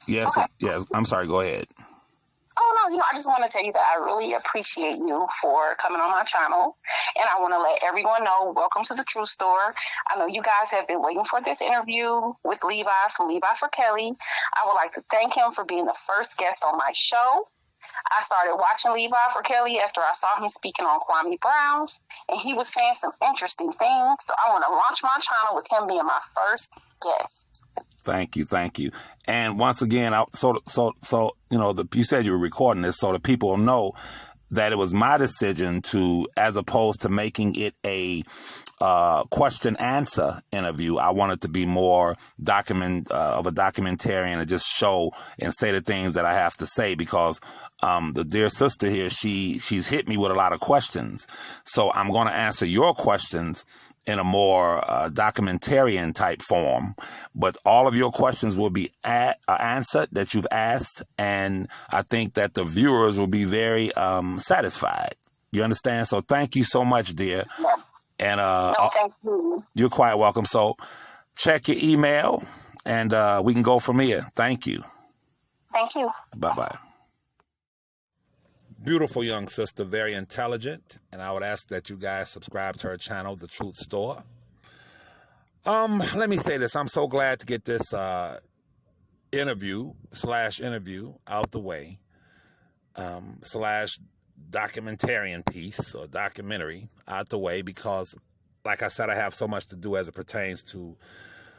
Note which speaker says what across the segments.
Speaker 1: Yes,
Speaker 2: Okay.
Speaker 1: yes. I'm sorry. Go ahead.
Speaker 2: Oh, no, I just want to tell you that I really appreciate you for coming on my channel. And I want to let everyone know, welcome to the Truth Store. I know you guys have been waiting for this interview with Levi from Levi for Kelly. I would like to thank him for being the first guest on my show. I started watching Levi for Kelly after I saw him speaking on Kwame Brown, and he was saying some interesting things. So I want to launch my channel with him being my first guest.
Speaker 1: Thank you. And once again, you said you were recording this, so the people know that it was my decision to, as opposed to making it a question answer interview, I wanted to be more of a documentarian and just show and say the things that I have to say, because the dear sister here, she's hit me with a lot of questions. So I'm going to answer your questions in a more documentarian type form, but all of your questions will be answered that you've asked, and I think that the viewers will be very satisfied. You understand? So thank you so much, dear.
Speaker 2: Yeah.
Speaker 1: And
Speaker 2: No, thank you.
Speaker 1: You're quite welcome. So check your email, and we can go from here. Thank you.
Speaker 2: Thank you.
Speaker 1: Bye-bye. Beautiful young sister, very intelligent, and I would ask that you guys subscribe to her channel, The Truth Store. Let me say this. I'm so glad to get this interview out the way, / documentarian piece or documentary out the way, because, like I said, I have so much to do as it pertains to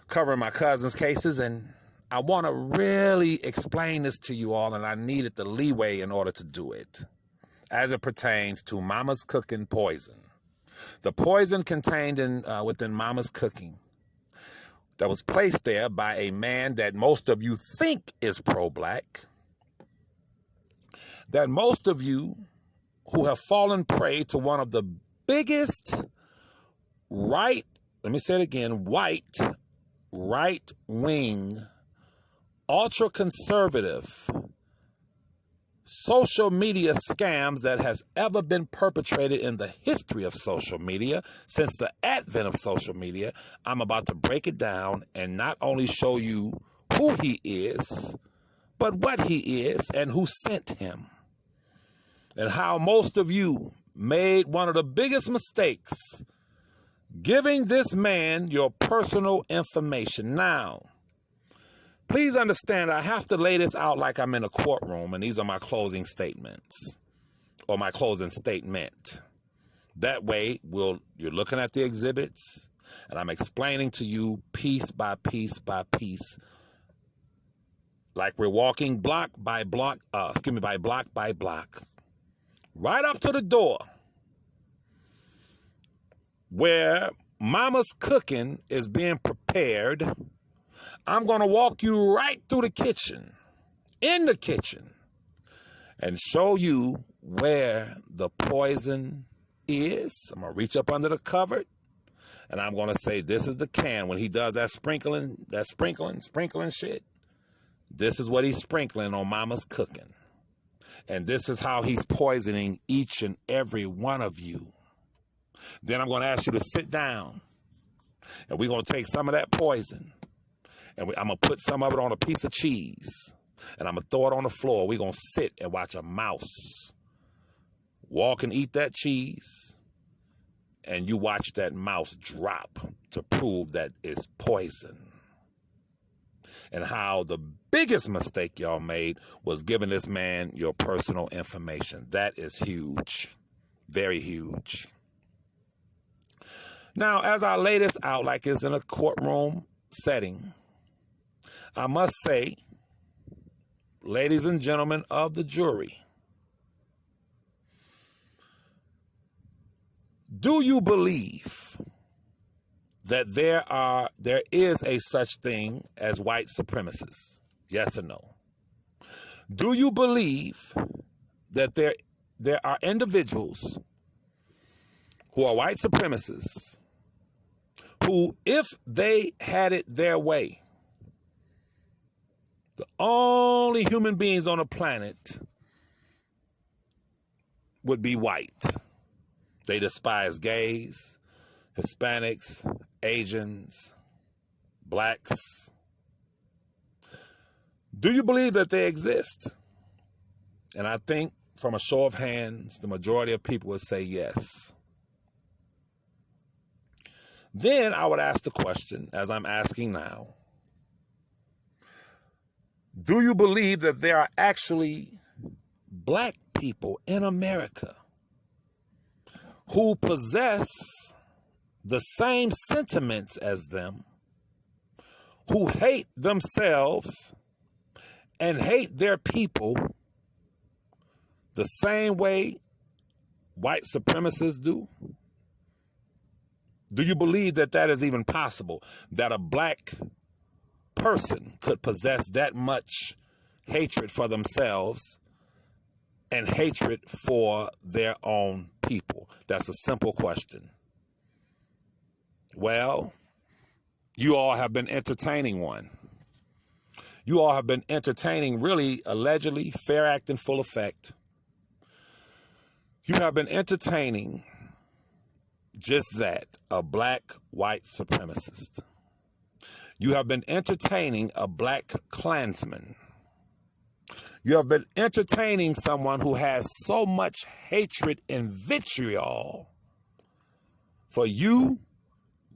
Speaker 1: covering my cousin's cases, and I want to really explain this to you all, and I needed the leeway in order to do it, as it pertains to Mama's Cookin poison. The poison contained within Mama's Cooking that was placed there by a man that most of you think is pro-black, that most of you who have fallen prey to one of the biggest white right-wing, ultra-conservative social media scams that has ever been perpetrated in the history of social media since the advent of social media. I'm about to break it down and not only show you who he is, but what he is and who sent him, and how most of you made one of the biggest mistakes, giving this man your personal information. Now, please understand, I have to lay this out like I'm in a courtroom, and these are my closing statements, or my closing statement. That way, you're looking at the exhibits, and I'm explaining to you piece by piece by piece, like we're walking block by block by block, right up to the door where Mama's Cooking is being prepared. I'm going to walk you right through the kitchen, in the kitchen, and show you where the poison is. I'm going to reach up under the cupboard, and I'm going to say, this is the can. When he does that sprinkling shit, this is what he's sprinkling on Mama's Cooking. And this is how he's poisoning each and every one of you. Then I'm going to ask you to sit down, and we're going to take some of that poison, and I'm going to put some of it on a piece of cheese, and I'm going to throw it on the floor. We're going to sit and watch a mouse walk and eat that cheese, and you watch that mouse drop to prove that it's poison. And how the biggest mistake y'all made was giving this man your personal information. That is huge. Very huge. Now, as I lay this out like it's in a courtroom setting, I must say, ladies and gentlemen of the jury, do you believe that there is a such thing as white supremacists? Yes or no? Do you believe that there are individuals who are white supremacists who, if they had it their way, the only human beings on the planet would be white? They despise gays, Hispanics, Asians, blacks. Do you believe that they exist? And I think from a show of hands, the majority of people would say yes. Then I would ask the question, as I'm asking now, do you believe that there are actually black people in America who possess the same sentiments as them, who hate themselves and hate their people the same way white supremacists do? Do you believe that that is even possible, that a black person could possess that much hatred for themselves and hatred for their own people? That's a simple question. Well, you all have been entertaining one. You all have been entertaining, really, allegedly, fair act in full effect. You have been entertaining just that, a black white supremacist. You have been entertaining a black Klansman. You have been entertaining someone who has so much hatred and vitriol for you,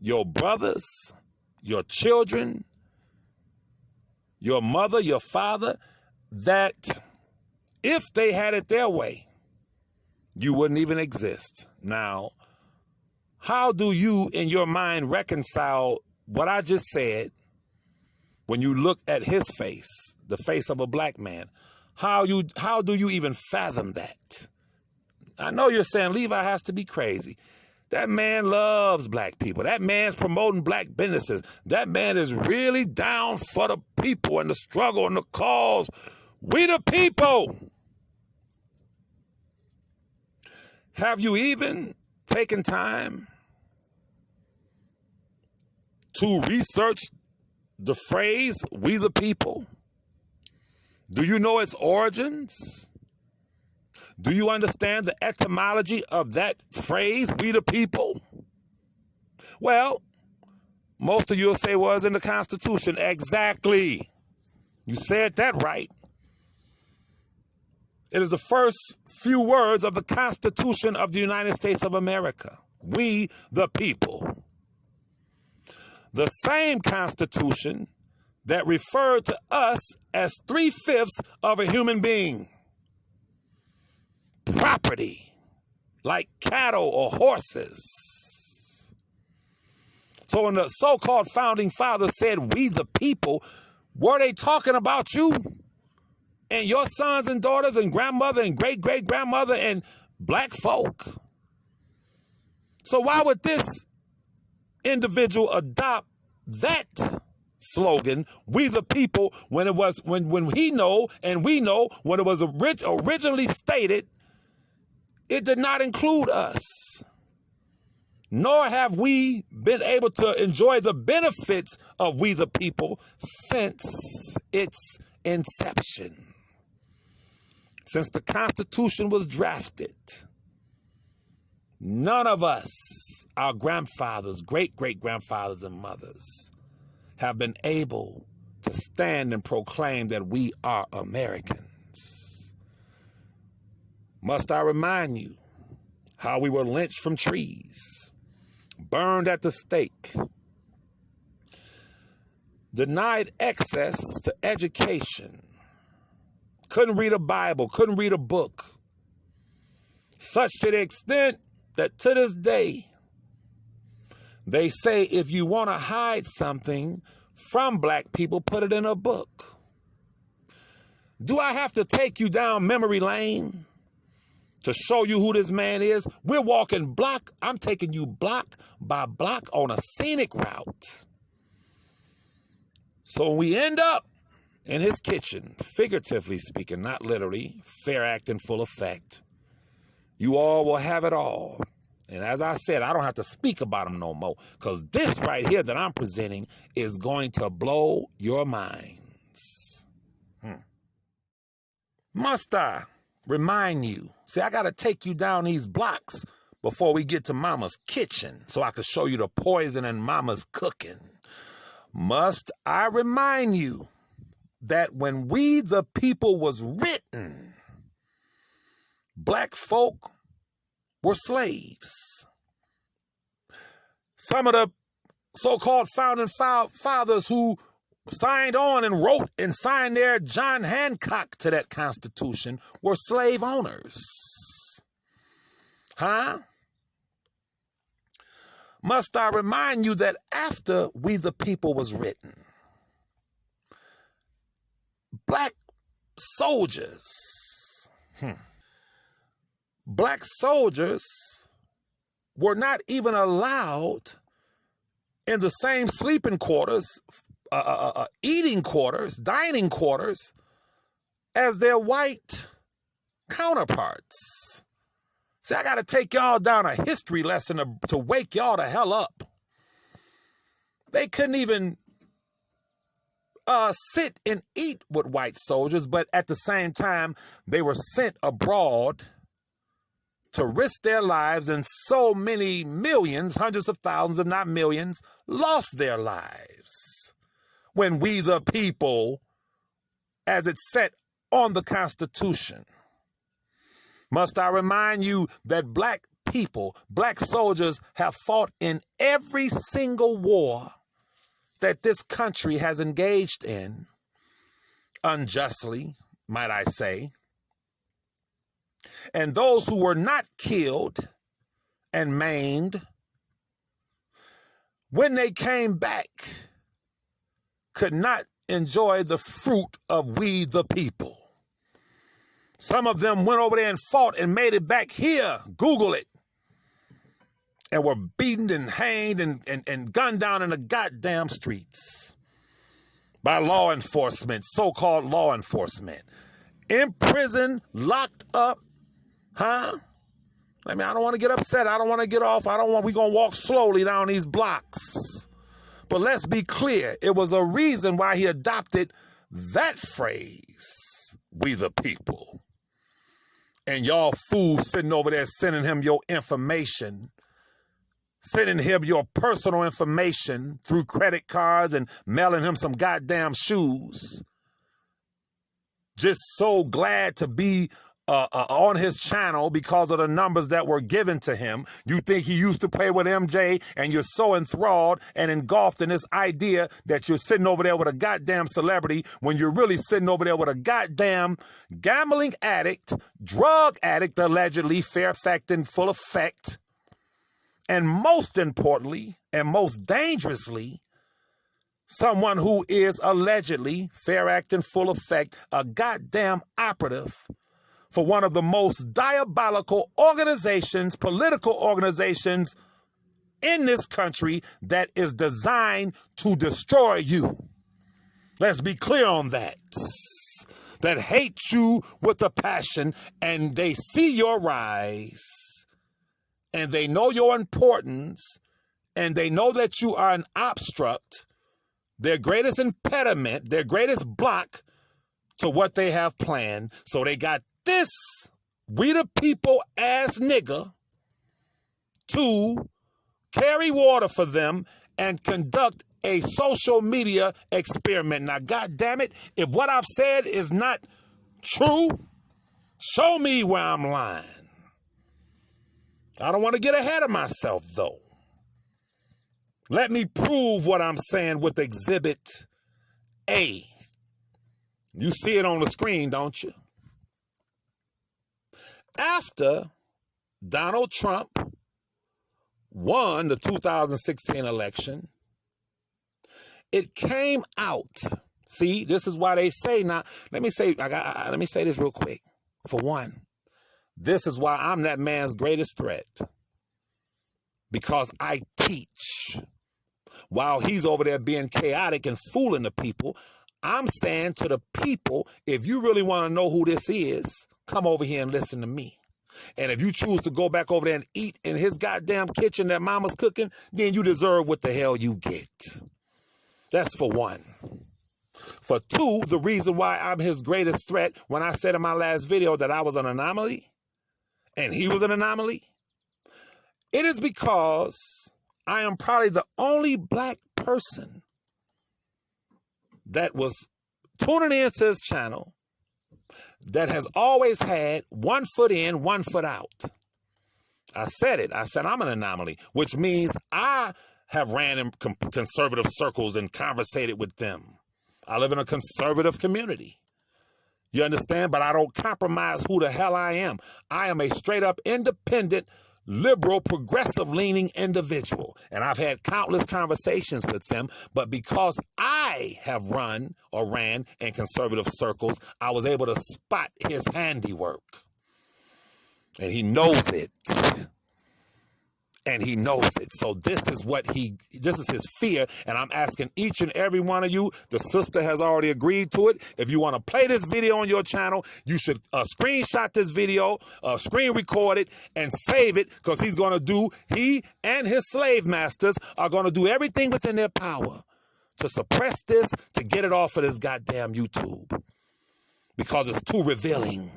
Speaker 1: your brothers, your children, your mother, your father, that if they had it their way, you wouldn't even exist. Now, how do you in your mind reconcile what I just said when you look at his face, the face of a black man? How do you even fathom that? I know you're saying Levi has to be crazy. That man loves black people. That man's promoting black businesses. That man is really down for the people and the struggle and the cause. We the people. Have you even taken time to research the phrase, we the people? Do you know its origins? Do you understand the etymology of that phrase, we the people? Well, most of you will say, well, it's in the Constitution. Exactly. You said that right. It is the first few words of the Constitution of the United States of America. We the people. The same Constitution that referred to us as 3/5 of a human being. Property, like cattle or horses. So when the so-called founding fathers said, we the people, were they talking about you and your sons and daughters and grandmother and great-great-grandmother and black folk? So why would this individual adopt that slogan, we the people, when it was when he know and we know when it was originally stated, it did not include us, nor have we been able to enjoy the benefits of we the people since its inception, since the Constitution was drafted. None of us, our grandfathers, great-great-grandfathers and mothers, have been able to stand and proclaim that we are Americans. Must I remind you how we were lynched from trees, burned at the stake, denied access to education, couldn't read a Bible, couldn't read a book, such to the extent that to this day, they say if you want to hide something from black people, put it in a book. Do I have to take you down memory lane to show you who this man is? We're walking block. I'm taking you block by block on a scenic route. So when we end up in his kitchen, figuratively speaking, not literally, fair act in full effect, you all will have it all. And as I said, I don't have to speak about him no more, because this right here that I'm presenting is going to blow your minds. Must I remind you? See, I got to take you down these blocks before we get to Mama's kitchen so I can show you the poison in Mama's cooking. Must I remind you that when We the People was written, black folk were slaves. Some of the so-called founding fathers who signed on and wrote and signed their John Hancock to that Constitution were slave owners. Huh? Must I remind you that after We the People was written, black soldiers were not even allowed in the same sleeping quarters, eating quarters, dining quarters as their white counterparts. See, I got to take y'all down a history lesson to wake y'all the hell up. They couldn't even sit and eat with white soldiers, but at the same time, they were sent abroad to risk their lives, and so many millions, hundreds of thousands, if not millions, lost their lives when We the People, as it's set on the Constitution. Must I remind you that black people, black soldiers, have fought in every single war that this country has engaged in, unjustly, might I say. And those who were not killed and maimed, when they came back, could not enjoy the fruit of We the People. Some of them went over there and fought and made it back here. Google it. And were beaten and hanged and gunned down in the goddamn streets by law enforcement, so-called law enforcement. In prison, locked up, huh? I mean, I don't want to get upset. I don't want to get off. we're going to walk slowly down these blocks. But let's be clear. It was a reason why he adopted that phrase, We the People. And y'all fools sitting over there sending him your information, sending him your personal information through credit cards and mailing him some goddamn shoes. Just so glad to be on his channel because of the numbers that were given to him. You think he used to play with MJ, and you're so enthralled and engulfed in this idea that you're sitting over there with a goddamn celebrity when you're really sitting over there with a goddamn gambling addict, drug addict, allegedly, fair fact and full effect. And most importantly, and most dangerously, someone who is allegedly, fair act and full effect, a goddamn operative for one of the most diabolical organizations, political organizations in this country that is designed to destroy you. Let's be clear on that. That hate you with a passion, and they see your rise, and they know your importance, and they know that you are an obstruct, their greatest impediment, their greatest block to what they have planned. So they got this We the People ass nigga to carry water for them and conduct a social media experiment. Now, God damn it, if what I've said is not true, show me where I'm lying. I don't want to get ahead of myself, though. Let me prove what I'm saying with Exhibit A. You see it on the screen, don't you? After Donald Trump won the 2016 election, it came out. See, this is why they say now. Let me say this real quick. For one, this is why I'm that man's greatest threat, because I teach. While he's over there being chaotic and fooling the people, I'm saying to the people, if you really want to know who this is, come over here and listen to me. And if you choose to go back over there and eat in his goddamn kitchen that mama's cooking, then you deserve what the hell you get. That's for one. For two, the reason why I'm his greatest threat, when I said in my last video that I was an anomaly and he was an anomaly, it is because I am probably the only black person that was tuning into his channel that has always had 1 foot in, 1 foot out. I said it. I said I'm an anomaly, which means I have ran in conservative circles and conversated with them. I live in a conservative community. You understand? But I don't compromise who the hell I am. I am a straight up independent, liberal, progressive-leaning individual. And I've had countless conversations with them, but because I have run or ran in conservative circles, I was able to spot his handiwork. And he knows it. And he knows it. So this is his fear. And I'm asking each and every one of you, the sister has already agreed to it. If you want to play this video on your channel, you should screenshot this video, screen record it, and save it, because he and his slave masters are going to do everything within their power to suppress this, to get it off of this goddamn YouTube, because it's too revealing.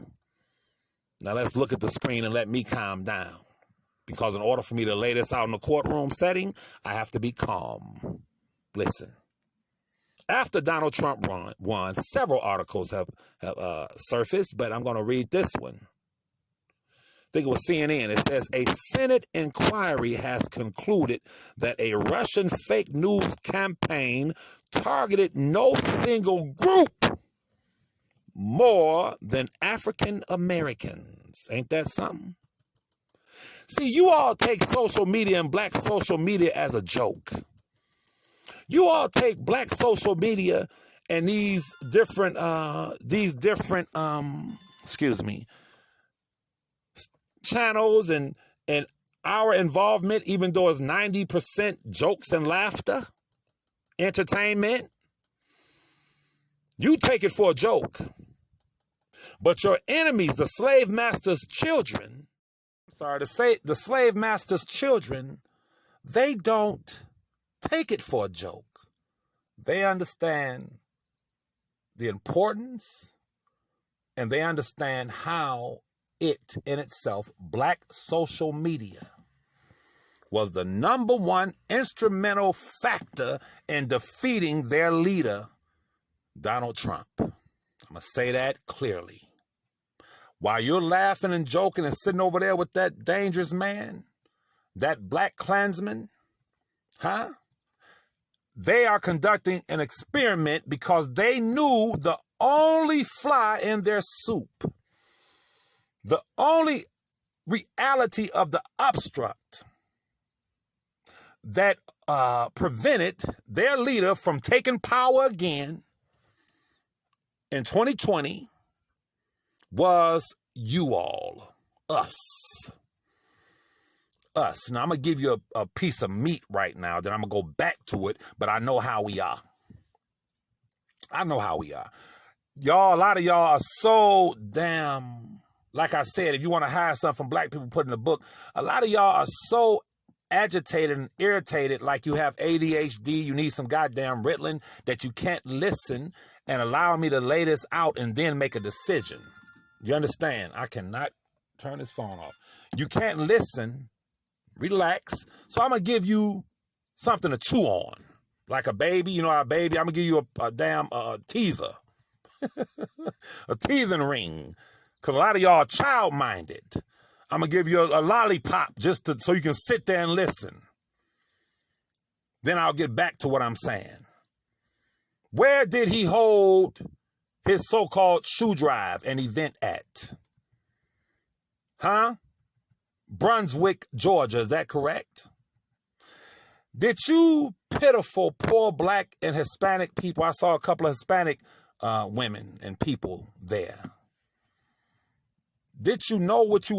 Speaker 1: Now let's look at the screen and let me calm down. Because in order for me to lay this out in a courtroom setting, I have to be calm. Listen. After Donald Trump won, several articles have surfaced, but I'm going to read this one. I think it was CNN. It says, a Senate inquiry has concluded that a Russian fake news campaign targeted no single group more than African Americans. Ain't that something? See, you all take social media and black social media as a joke. You all take black social media and these different channels and our involvement, even though it's 90% jokes and laughter, entertainment. You take it for a joke. But your enemies, the slave master's children, the slave master's children, they don't take it for a joke. They understand the importance, and they understand how it in itself, black social media, was the #1 instrumental factor in defeating their leader, Donald Trump. I'm going to say that clearly. While you're laughing and joking and sitting over there with that dangerous man, that black Klansman, they are conducting an experiment because they knew the only fly in their soup, the only reality of the obstruct that prevented their leader from taking power again in 2020 was you all, us. Now, I'm going to give you a piece of meat right now, then I'm going to go back to it, but I know how we are. Y'all, a lot of y'all are so damn, like I said, if you want to hide something from black people put in the book, a lot of y'all are so agitated and irritated like you have ADHD, you need some goddamn Ritalin, that you can't listen and allow me to lay this out and then make a decision. You understand? I cannot turn this phone off. You can't listen, relax. So I'm going to give you something to chew on. Like a baby, you know how a baby, I'm going to give you a damn teaser. A teething ring. Because a lot of y'all are child-minded. I'm going to give you a lollipop just so you can sit there and listen. Then I'll get back to what I'm saying. Where did he hold his so-called shoe drive and event at? Brunswick, Georgia. Is that correct? Did you pitiful, poor black and Hispanic people, I saw a couple of Hispanic women and people there. Did you know what he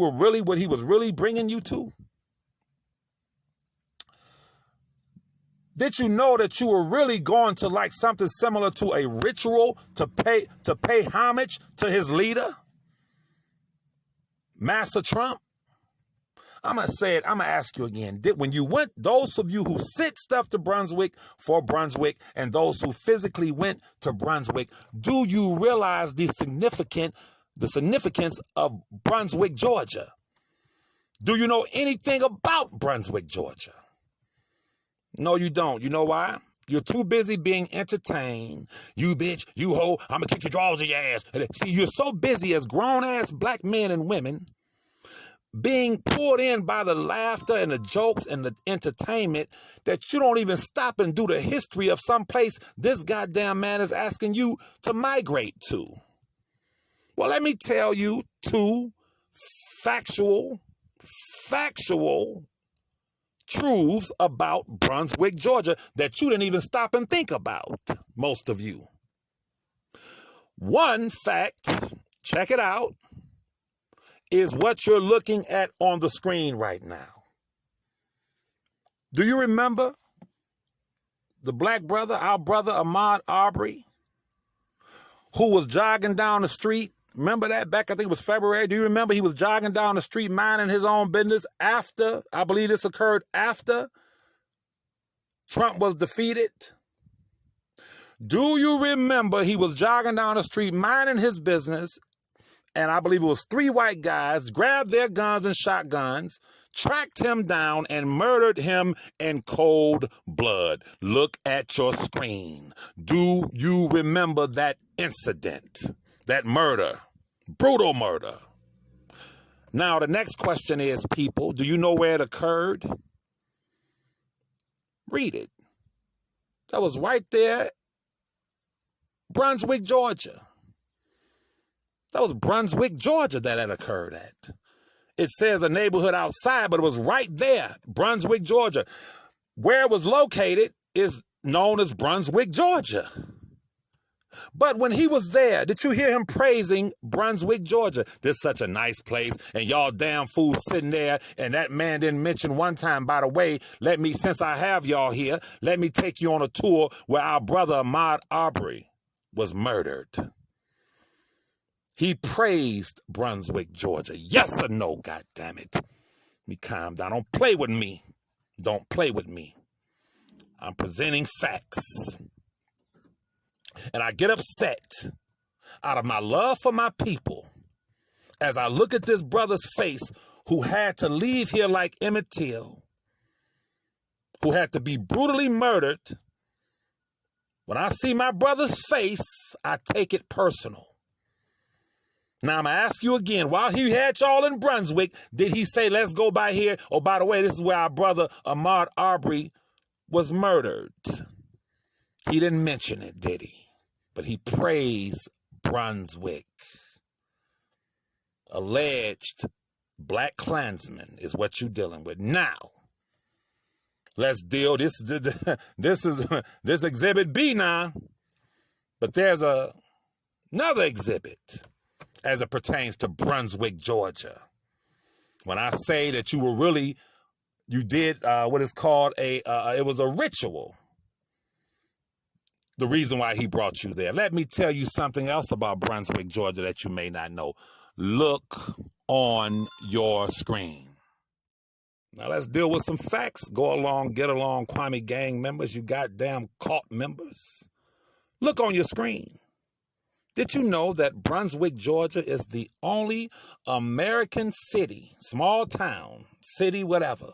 Speaker 1: was really bringing you to? Did you know that you were really going to like something similar to a ritual to pay homage to his leader, Master Trump? I'm going to say it. I'm going to ask you again. When you went, those of you who sent stuff to Brunswick for Brunswick and those who physically went to Brunswick, do you realize the significance of Brunswick, Georgia? Do you know anything about Brunswick, Georgia? No, you don't. You know why? You're too busy being entertained. You bitch, you hoe, I'm gonna kick your drawers in your ass. See, you're so busy as grown-ass black men and women being pulled in by the laughter and the jokes and the entertainment that you don't even stop and do the history of some place this goddamn man is asking you to migrate to. Well, let me tell you two factual truths about Brunswick, Georgia, that you didn't even stop and think about, most of you. One fact, check it out, is what you're looking at on the screen right now. Do you remember the black brother, our brother Ahmaud Arbery, who was jogging down the street? Remember that back, I think it was February. Do you remember he was jogging down the street minding his own business after, I believe this occurred after Trump was defeated? Do you remember he was jogging down the street minding his business, and I believe it was 3 white guys grabbed their guns and shotguns, tracked him down, and murdered him in cold blood? Look at your screen. Do you remember that incident? That murder, brutal murder. Now, the next question is, people, do you know where it occurred? Read it. That was right there, Brunswick, Georgia. That was Brunswick, Georgia that it occurred at. It says a neighborhood outside, but it was right there, Brunswick, Georgia. Where it was located is known as Brunswick, Georgia. But when he was there, did you hear him praising Brunswick, Georgia? This is such a nice place, and y'all damn fools sitting there, and that man didn't mention one time, by the way, since I have y'all here, let me take you on a tour where our brother Ahmaud Arbery was murdered. He praised Brunswick, Georgia. Yes or no, goddammit? Let me calm down. Don't play with me. Don't play with me. I'm presenting facts. And I get upset out of my love for my people as I look at this brother's face who had to leave here like Emmett Till, who had to be brutally murdered. When I see my brother's face, I take it personal. Now, I'm going to ask you again, while he had y'all in Brunswick, did he say, let's go by here? Oh, by the way, this is where our brother Ahmaud Arbery was murdered. He didn't mention it, did he? But he praised Brunswick. Alleged black Klansman is what you're dealing with. Now, let's deal. This is Exhibit B now. But there's another exhibit as it pertains to Brunswick, Georgia. When I say that you did what is called it was a ritual. The reason why he brought you there. Let me tell you something else about Brunswick, Georgia that you may not know. Look on your screen. Now let's deal with some facts. Go along, get along, Kwame gang members, you goddamn cult members. Look on your screen. Did you know that Brunswick, Georgia is the only American city, small town, city, whatever,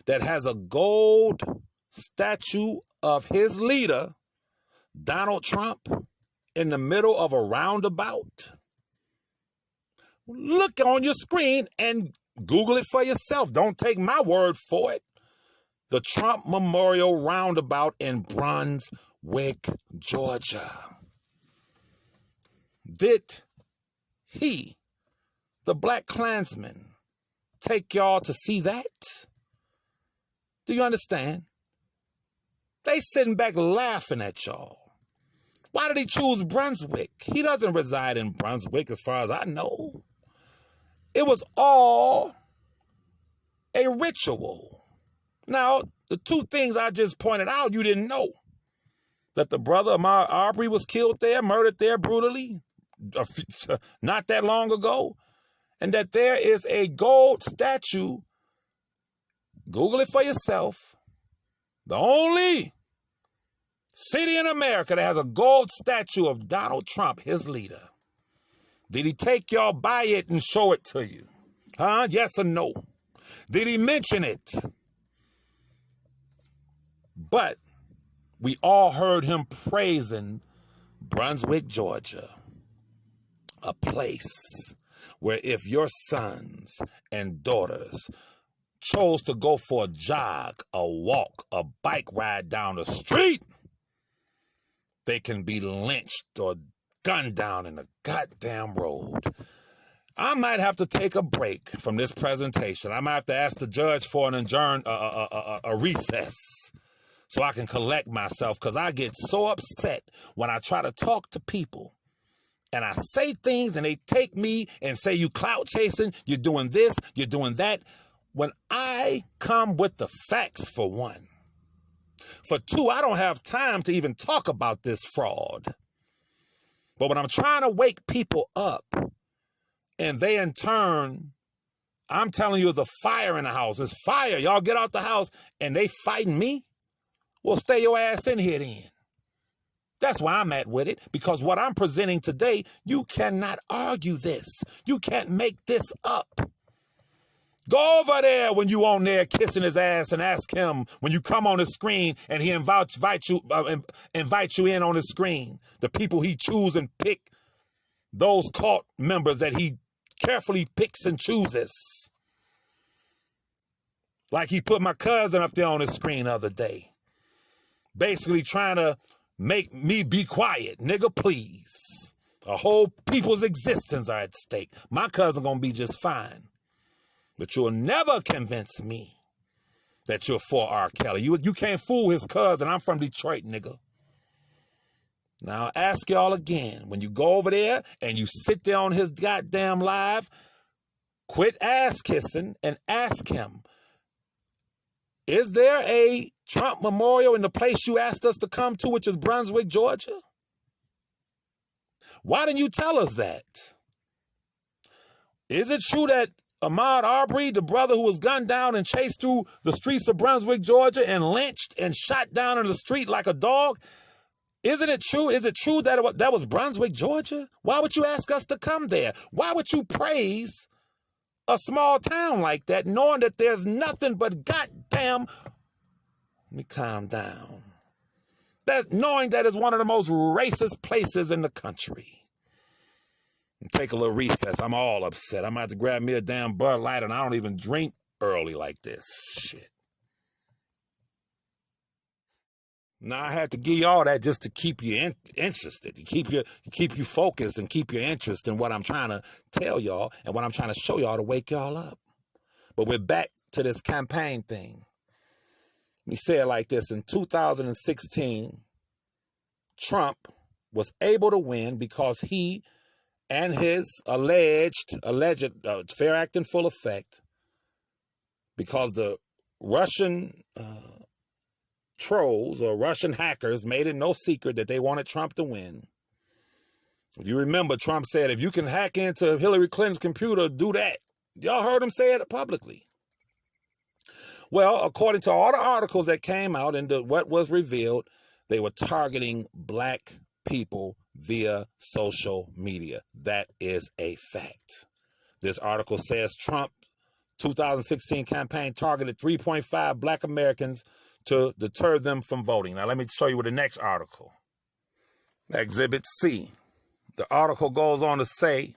Speaker 1: that has a gold statue of his leader, Donald Trump, in the middle of a roundabout? Look on your screen and Google it for yourself. Don't take my word for it. The Trump Memorial Roundabout in Brunswick, Georgia. Did he, the black Klansman, take y'all to see that? Do you understand? They sitting back laughing at y'all. Why did he choose Brunswick? He doesn't reside in Brunswick as far as I know. It was all a ritual. Now, the two things I just pointed out, you didn't know. That the brother Ahmaud Arbery was killed there, murdered there brutally, not that long ago. And that there is a gold statue. Google it for yourself. The only city in America that has a gold statue of Donald Trump, his leader. Did he take y'all by it and show it to you? Huh? Yes or no? Did he mention it? But we all heard him praising Brunswick, Georgia, a place where if your sons and daughters chose to go for a jog, a walk, a bike ride down the street, they can be lynched or gunned down in the goddamn road. I might have to take a break from this presentation. I might have to ask the judge for a recess so I can collect myself, because I get so upset when I try to talk to people and I say things and they take me and say, you clout chasing, you're doing this, you're doing that. When I come with the facts, for one. For two, I don't have time to even talk about this fraud. But when I'm trying to wake people up, and they in turn, I'm telling you, there's a fire in the house. There's fire. Y'all get out the house, and they fighting me? Well, stay your ass in here then. That's why I'm at with it, because what I'm presenting today, you cannot argue this. You can't make this up. Go over there when you on there kissing his ass and ask him when you come on the screen and he invite you in on the screen. The people he choose and pick, those cult members that he carefully picks and chooses. Like he put my cousin up there on the screen the other day. Basically trying to make me be quiet. Nigga, please. A whole people's existence are at stake. My cousin gonna be just fine. But you'll never convince me that you're for R. Kelly. You can't fool his cousin. I'm from Detroit, nigga. Now, I'll ask y'all again. When you go over there and you sit there on his goddamn live, quit ass kissing and ask him, is there a Trump memorial in the place you asked us to come to, which is Brunswick, Georgia? Why didn't you tell us that? Is it true that Ahmaud Arbery, the brother who was gunned down and chased through the streets of Brunswick, Georgia, and lynched and shot down in the street like a dog? Isn't it true? Is it true that that was Brunswick, Georgia? Why would you ask us to come there? Why would you praise a small town like that, knowing that there's nothing but goddamn... Let me calm down. Knowing that it's one of the most racist places in the country. Take a little recess. I'm all upset. I'm going to have to grab me a damn Bud Light, and I don't even drink early like this. Shit. Now, I had to give you all that just to keep you interested, to keep you focused and keep your interest in what I'm trying to tell y'all and what I'm trying to show y'all to wake y'all up. But we're back to this campaign thing. Let me say it like this. In 2016, Trump was able to win because he and his alleged fair act in full effect, because the Russian trolls or Russian hackers made it no secret that they wanted Trump to win. If you remember, Trump said, if you can hack into Hillary Clinton's computer, do that. Y'all heard him say it publicly. Well, according to all the articles that came out and what was revealed, they were targeting black people via social media. That is a fact. This article says Trump 2016 campaign targeted 3.5 black Americans to deter them from voting. Now, let me show you with the next article. Exhibit C. The article goes on to say,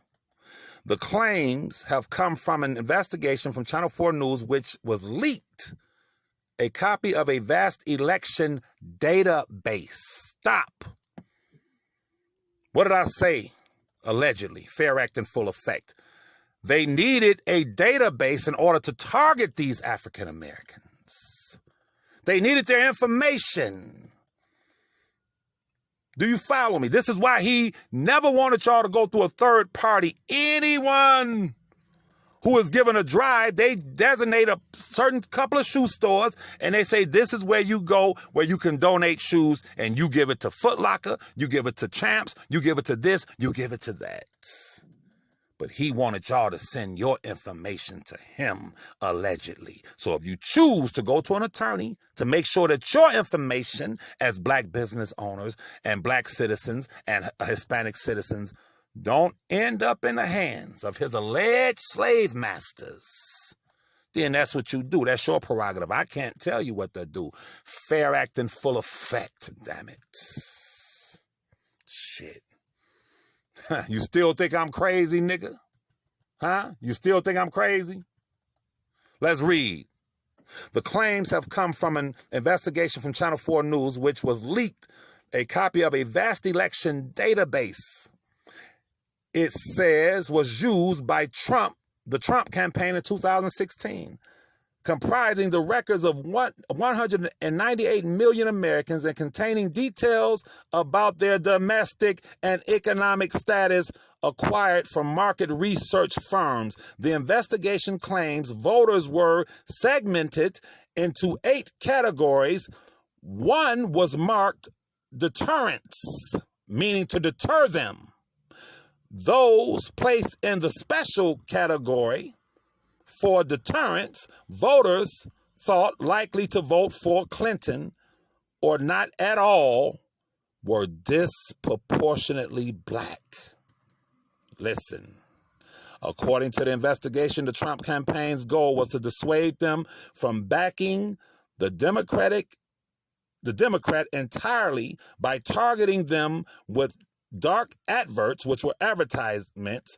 Speaker 1: the claims have come from an investigation from Channel 4 News, which was leaked. A copy of a vast election database. Stop. What did I say? Allegedly. Fair act in full effect. They needed a database in order to target these African Americans. They needed their information. Do you follow me? This is why he never wanted y'all to go through a third party. Anyone who is given a drive, they designate a certain couple of shoe stores, and they say this is where you go, where you can donate shoes, and you give it to Foot Locker, you give it to Champs, you give it to this, you give it to that. But he wanted y'all to send your information to him, allegedly. So if you choose to go to an attorney to make sure that your information as black business owners and black citizens and Hispanic citizens don't end up in the hands of his alleged slave masters, then that's what you do. That's your prerogative. I can't tell you what to do. Fair act in full effect, damn it. Shit. You still think I'm crazy, nigga? Huh? You still think I'm crazy? Let's read. The claims have come from an investigation from Channel 4 News, which was leaked a copy of a vast election database. It says was used by the Trump campaign in 2016, comprising the records of 198 million Americans and containing details about their domestic and economic status acquired from market research firms. The investigation claims voters were segmented into 8 categories. One was marked deterrence, meaning to deter them. Those placed in the special category for deterrence, voters thought likely to vote for Clinton or not at all, were disproportionately black. Listen, according to the investigation, the Trump campaign's goal was to dissuade them from backing the Democrat entirely by targeting them with dark adverts, which were advertisements,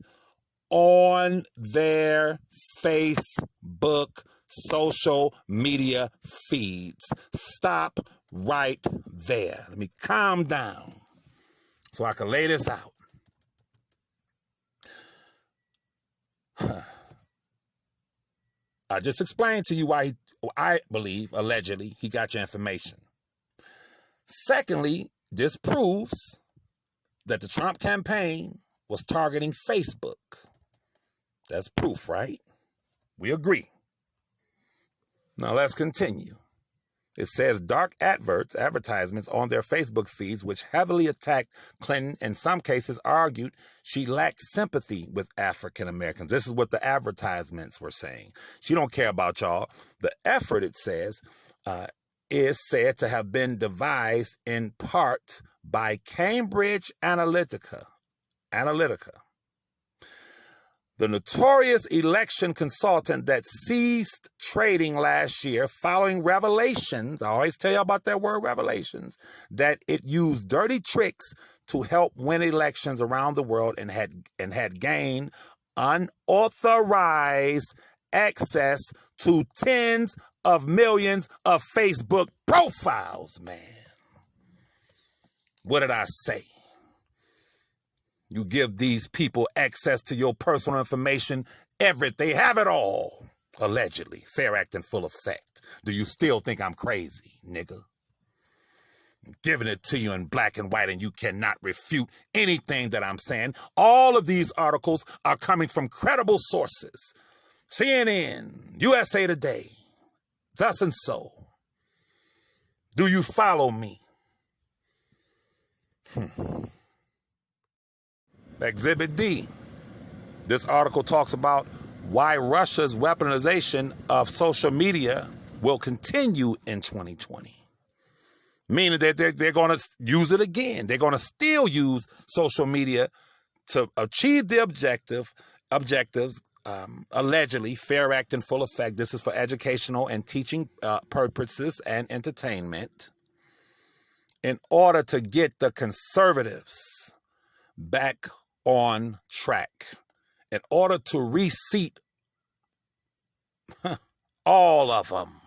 Speaker 1: on their Facebook social media feeds. Stop right there. Let me calm down so I can lay this out. I just explained to you why I believe, allegedly, he got your information. Secondly, this proves that the Trump campaign was targeting Facebook. That's proof, right? We agree. Now let's continue. It says dark advertisements on their Facebook feeds, which heavily attacked Clinton, in some cases argued she lacked sympathy with African Americans. This is what the advertisements were saying. She don't care about y'all. The effort, it says, is said to have been devised in part by Cambridge Analytica. The notorious election consultant that ceased trading last year following revelations, I always tell you about that word revelations, that it used dirty tricks to help win elections around the world and had gained unauthorized access to tens of millions of Facebook profiles, man. What did I say? You give these people access to your personal information, they have it all, allegedly. Fair act in full effect. Do you still think I'm crazy, nigga? I'm giving it to you in black and white, and you cannot refute anything that I'm saying. All of these articles are coming from credible sources. CNN, USA Today, thus and so. Do you follow me? Exhibit D. This article talks about why Russia's weaponization of social media will continue in 2020. Meaning that they're going to use it again. They're going to still use social media to achieve the objectives, allegedly, fair act in full effect. This is for educational and teaching purposes and entertainment, in order to get the conservatives back on track, in order to reseat all of them.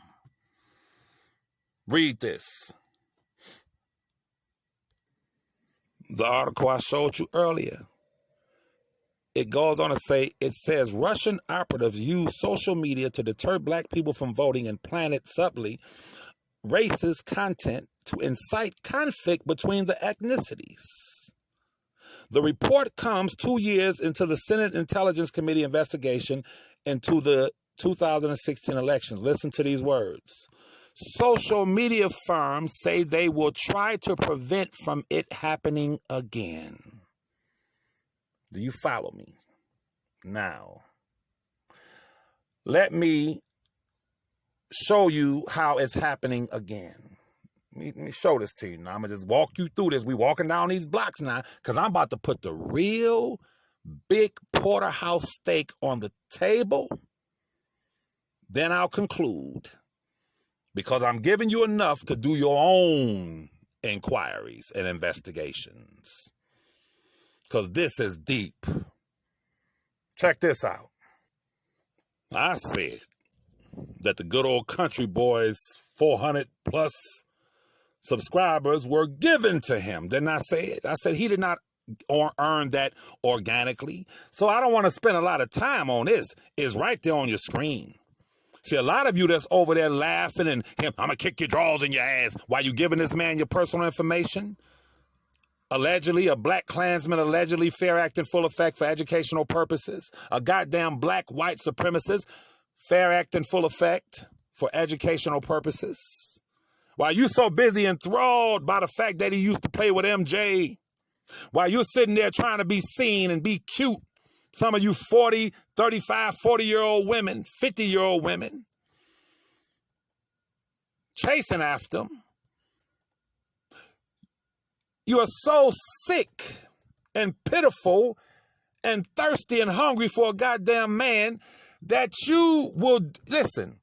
Speaker 1: Read this. The article I showed you earlier. It goes on to say, it says Russian operatives use social media to deter black people from voting and planted subtly racist content to incite conflict between the ethnicities. The report comes 2 years into the Senate Intelligence Committee investigation into the 2016 elections. Listen to these words. Social media firms say they will try to prevent from it happening again. Do you follow me? Now, let me show you how it's happening again. Let me show this to you now. I'm going to just walk you through this. We're walking down these blocks now because I'm about to put the real big porterhouse steak on the table then I'll conclude, because I'm giving you enough to do your own inquiries and investigations. Because this is deep. Check this out. I said that the good old country boy's 400 plus subscribers were given to him. Didn't I say it? I said he did not earn that organically. So I don't want to spend a lot of time on this. It's right there on your screen. See, a lot of you that's over there laughing and him, I'm going to kick your drawers in your ass while you giving this man your personal information. Allegedly, a black Klansman, allegedly fair act in full effect for educational purposes. A goddamn black white supremacist, fair act in full effect for educational purposes. While you so busy enthralled by the fact that he used to play with MJ, while you're sitting there trying to be seen and be cute, some of you 40, 35, 40-year-old women, 50-year-old women, chasing after him. You are so sick and pitiful and thirsty and hungry for a goddamn man that you will, listen,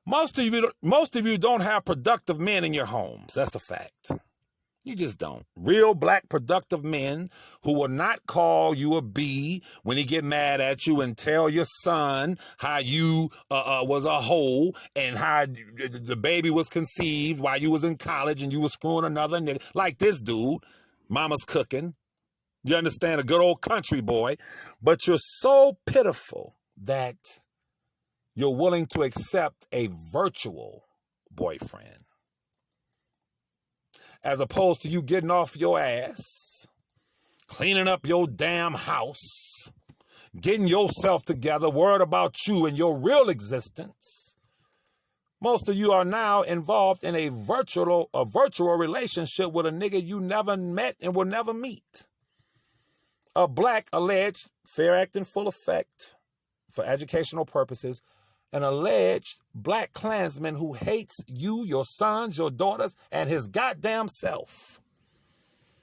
Speaker 1: most of you don't have productive men in your homes. That's a fact. You just don't. Real black productive men who will not call you a B when he get mad at you and tell your son how you was a hoe and how the baby was conceived while you was in college and you was screwing another nigga. Like this dude, mama's cooking. You understand? A good old country boy. But you're so pitiful that you're willing to accept a virtual boyfriend, as opposed to you getting off your ass, cleaning up your damn house, getting yourself together, worried about you and your real existence. Most of you are now involved in a virtual relationship with a nigga you never met and will never meet. A black alleged fair act in full effect for educational purposes, an alleged black Klansman who hates you, your sons, your daughters, and his goddamn self.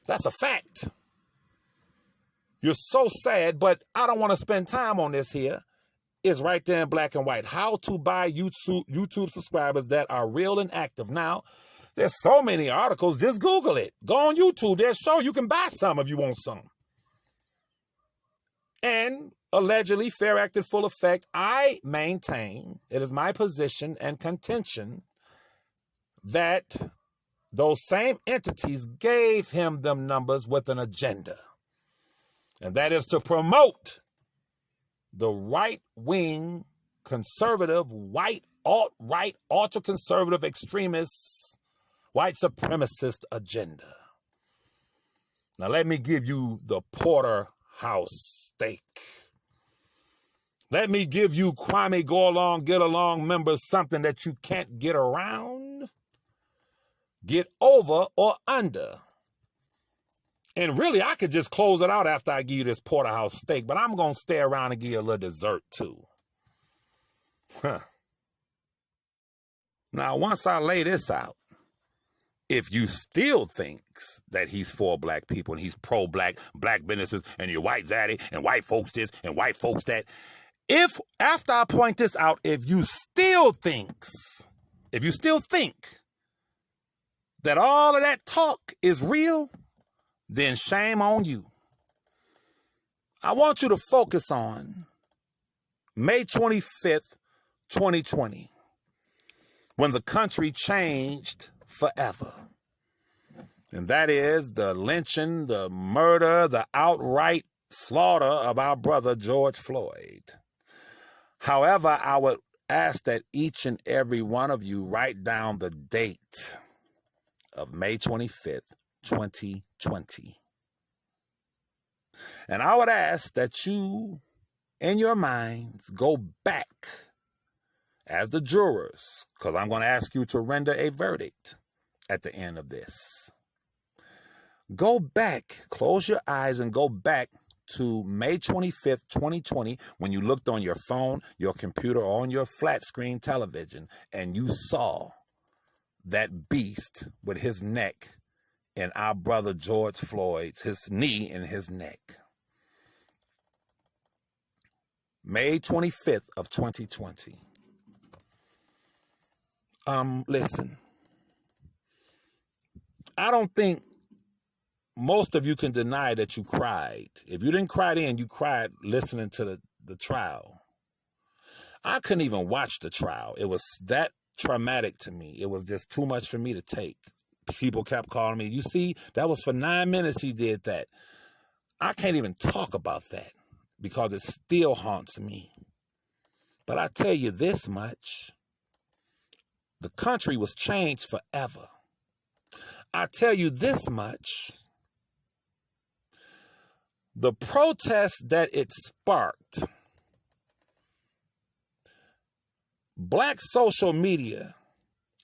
Speaker 1: That's a fact. You're so sad, but I don't want to spend time on this here. It's right there in black and white. How to buy YouTube subscribers that are real and active. Now, there's so many articles. Just Google it. Go on YouTube. They'll show you can buy some if you want some. And allegedly fair act in full effect, I maintain, it is my position and contention that those same entities gave him them numbers with an agenda. And that is to promote the right-wing, conservative, white, alt-right, ultra-conservative, extremist, white supremacist agenda. Now let me give you the porterhouse steak. Let me give you Kwame go along, get along members something that you can't get around, get over, or under. And really, I could just close it out after I give you this porterhouse steak, but I'm going to stay around and give you a little dessert too. Now, once I lay this out, if you still thinks that he's for black people and he's pro-black, black businesses, and you're white zaddy, and white folks this, and white folks that, if, after I point this out, if you still think that all of that talk is real, then shame on you. I want you to focus on May 25th, 2020, when the country changed forever. And that is the lynching, the murder, the outright slaughter of our brother George Floyd. However, I would ask that each and every one of you write down the date of May 25th, 2020. And I would ask that you, in your minds, go back as the jurors, because I'm going to ask you to render a verdict at the end of this. Go back, close your eyes and go back to May 25th, 2020, when you looked on your phone, your computer, or on your flat screen television, and you saw that beast with his neck in our brother George Floyd's, his knee in his neck. May 25th of 2020. Listen, I don't think most of you can deny that you cried. If you didn't cry then, you cried listening to the trial. I couldn't even watch the trial. It was that traumatic to me. It was just too much for me to take. People kept calling me, you see, that was for 9 minutes he did that. I can't even talk about that because it still haunts me. But I tell you this much, the country was changed forever. I tell you this much, the protest that it sparked, black social media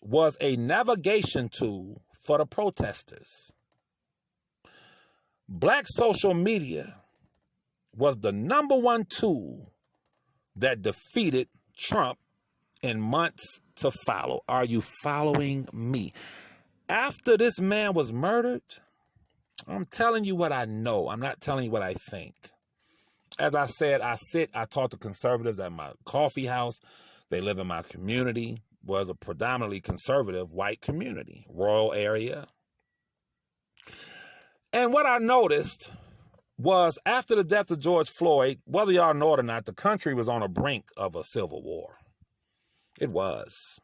Speaker 1: was a navigation tool for the protesters. Black social media was the #1 tool that defeated Trump in months to follow. Are you following me? After this man was murdered, I'm telling you what I know. I'm not telling you what I think. As I said, I talk to conservatives at my coffee house. They live in my community. Was a predominantly conservative white community, rural area. And what I noticed was after the death of George Floyd, whether y'all know it or not, the country was on the brink of a civil war. It was.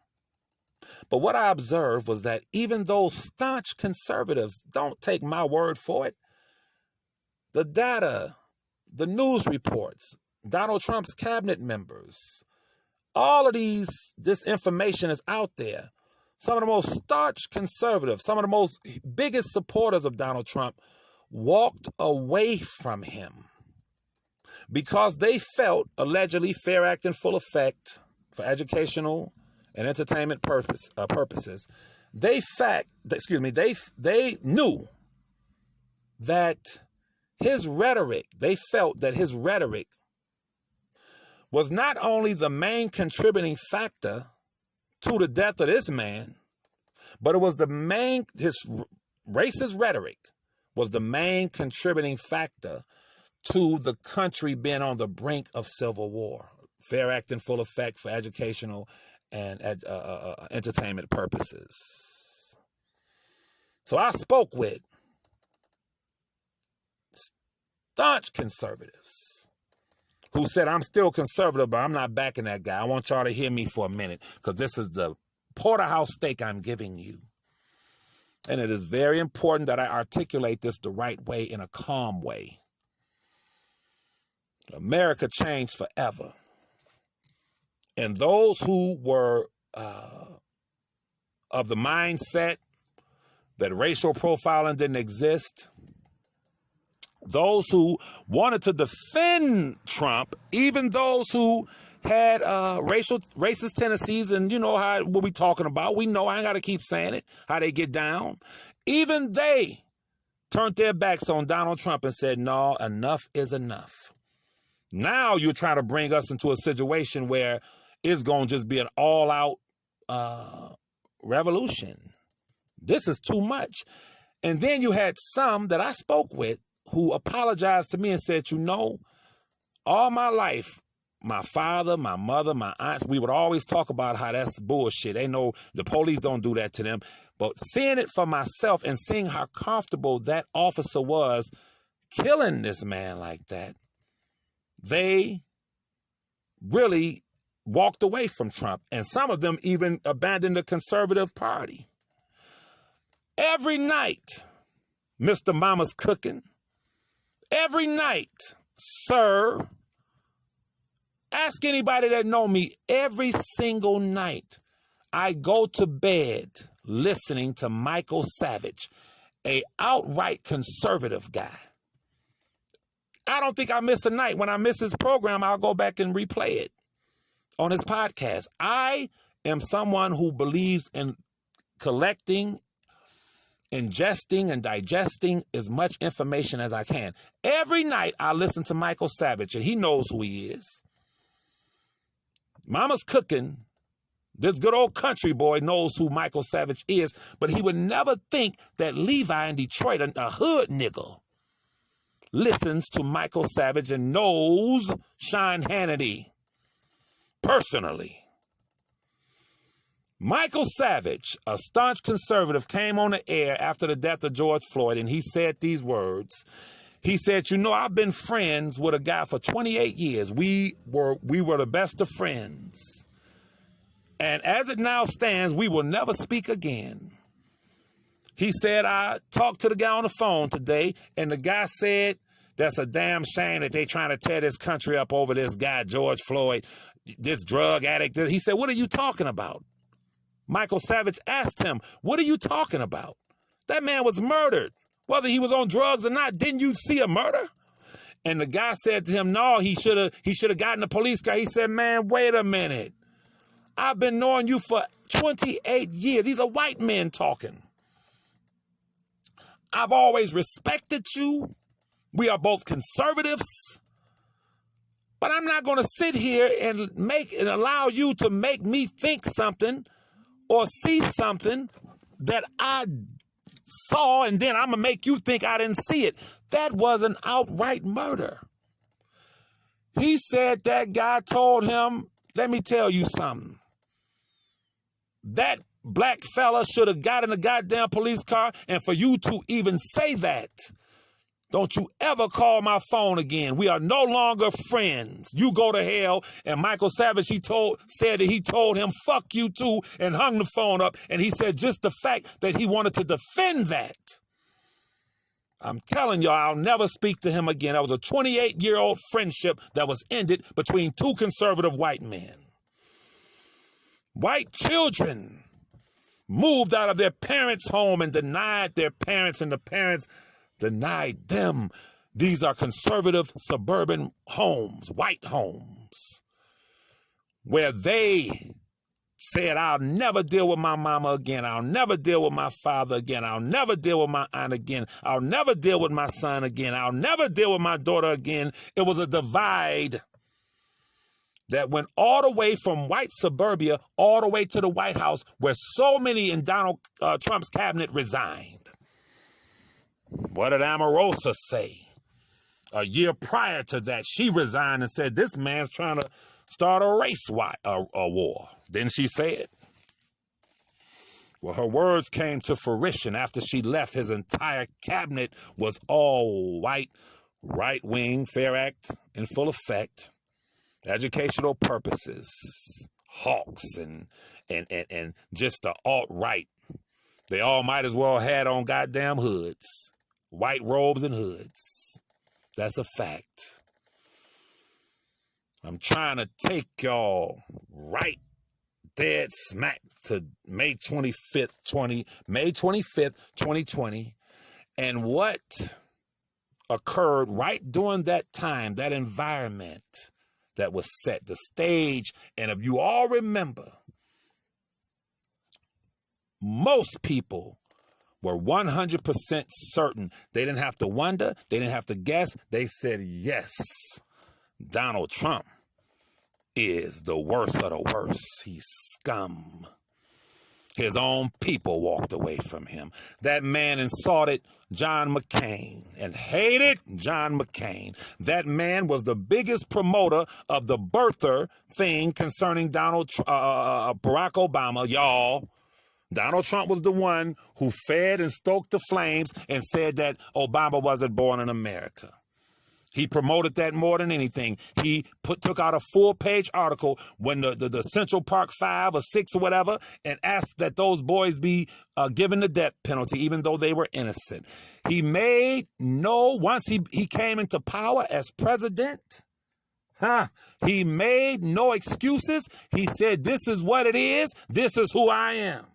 Speaker 1: But what I observed was that even though staunch conservatives, don't take my word for it, the data, the news reports, Donald Trump's cabinet members, all of this information is out there. Some of the most staunch conservatives, some of the most biggest supporters of Donald Trump walked away from him because they felt allegedly fair act in full effect for educational and entertainment purposes. They knew that his rhetoric, they felt that his rhetoric was not only the main contributing factor to the death of this man, but it was his racist rhetoric was the main contributing factor to the country being on the brink of civil war. Fair act in full effect for educational and entertainment purposes. So I spoke with staunch conservatives who said, I'm still conservative, but I'm not backing that guy. I want y'all to hear me for a minute because this is the porterhouse steak I'm giving you. And it is very important that I articulate this the right way in a calm way. America changed forever. And those who were of the mindset that racial profiling didn't exist, those who wanted to defend Trump, even those who had racist tendencies, and you know what we talking about. We know, I ain't got to keep saying it, how they get down. Even they turned their backs on Donald Trump and said, no, enough is enough. Now you're trying to bring us into a situation where it's going to just be an all-out revolution. This is too much. And then you had some that I spoke with who apologized to me and said, all my life, my father, my mother, my aunts, we would always talk about how that's bullshit. They know the police don't do that to them. But seeing it for myself and seeing how comfortable that officer was killing this man like that, they really walked away from Trump. And some of them even abandoned the conservative party. Every night, Mr. Mama's Cookin, every night, sir, ask anybody that know me, every single night, I go to bed listening to Michael Savage, a outright conservative guy. I don't think I miss a night. When I miss his program, I'll go back and replay it on his podcast. I am someone who believes in collecting, ingesting, and digesting as much information as I can. Every night I listen to Michael Savage, and he knows who he is. Mama's Cookin, this good old country boy, knows who Michael Savage is, but he would never think that Levi in Detroit, a hood nigga, listens to Michael Savage and knows Sean Hannity personally. Michael Savage, a staunch conservative, came on the air after the death of George Floyd, and he said these words. He said, you know, I've been friends with a guy for 28 years. We were the best of friends. And as it now stands, we will never speak again. He said, I talked to the guy on the phone today, and the guy said, that's a damn shame that they trying to tear this country up over this guy, George Floyd, this drug addict. He said, what are you talking about? Michael Savage asked him, what are you talking about? That man was murdered. Whether he was on drugs or not, didn't you see a murder? And the guy said to him, no, he should have gotten a police car. He said, man, wait a minute. I've been knowing you for 28 years. These are white men talking. I've always respected you. We are both conservatives. But I'm not going to sit here and allow you to make me think something or see something that I saw, and then I'm going to make you think I didn't see it. That was an outright murder. He said that guy told him, let me tell you something. That black fella should have got in a goddamn police car, and for you to even say that, don't you ever call my phone again. We are no longer friends. You go to hell. And Michael Savage, said that he told him, fuck you too, and hung the phone up. And he said just the fact that he wanted to defend that. I'm telling y'all, I'll never speak to him again. That was a 28-year-old friendship that was ended between two conservative white men. White children moved out of their parents' home and denied their parents, and the parents denied them. These are conservative suburban homes, white homes, where they said, I'll never deal with my mama again. I'll never deal with my father again. I'll never deal with my aunt again. I'll never deal with my son again. I'll never deal with my daughter again. It was a divide that went all the way from white suburbia all the way to the White House, where so many in Donald Trump's cabinet resigned. What did Omarosa say? A year prior to that, she resigned and said, this man's trying to start a race war. Didn't she say it? Well, her words came to fruition after she left. His entire cabinet was all white, right-wing, Fair Act in full effect, educational purposes, hawks, and just the alt-right. They all might as well had on goddamn hoods. White robes and hoods. That's a fact. I'm trying to take y'all right dead smack to May 25th, 2020. And what occurred right during that time, that environment that was set, the stage. And if you all remember, most people were 100% certain. They didn't have to wonder. They didn't have to guess. They said, yes, Donald Trump is the worst of the worst. He's scum. His own people walked away from him. That man insulted John McCain and hated John McCain. That man was the biggest promoter of the birther thing concerning Barack Obama, y'all. Donald Trump was the one who fed and stoked the flames and said that Obama wasn't born in America. He promoted that more than anything. He took out a full-page article when the Central Park 5 or 6 or whatever, and asked that those boys be given the death penalty, even though they were innocent. He made once he came into power as president, he made no excuses. He said, this is what it is. This is who I am.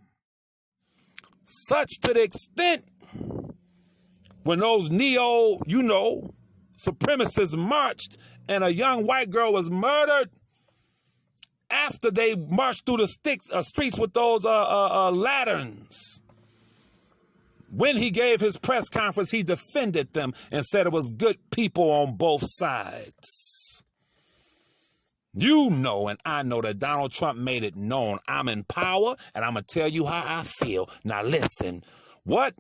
Speaker 1: Such to the extent when those supremacists marched and a young white girl was murdered after they marched through the streets with those lanterns. When he gave his press conference, he defended them and said it was good people on both sides. You know, and I know that Donald Trump made it known. I'm in power, and I'm going to tell you how I feel. Now, listen, what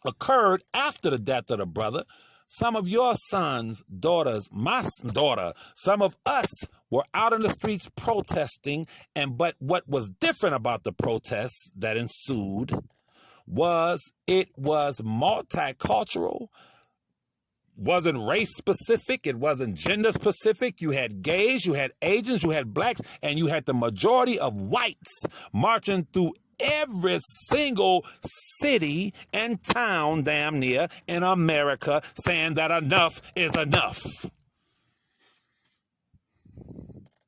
Speaker 1: occurred after the death of the brother. Some of your sons, daughters, my daughter, some of us were out in the streets protesting, but what was different about the protests that ensued was it was multicultural, wasn't race specific, it wasn't gender specific. You had gays, you had Asians, you had blacks, and you had the majority of whites marching through every single city and town damn near in America saying that enough is enough.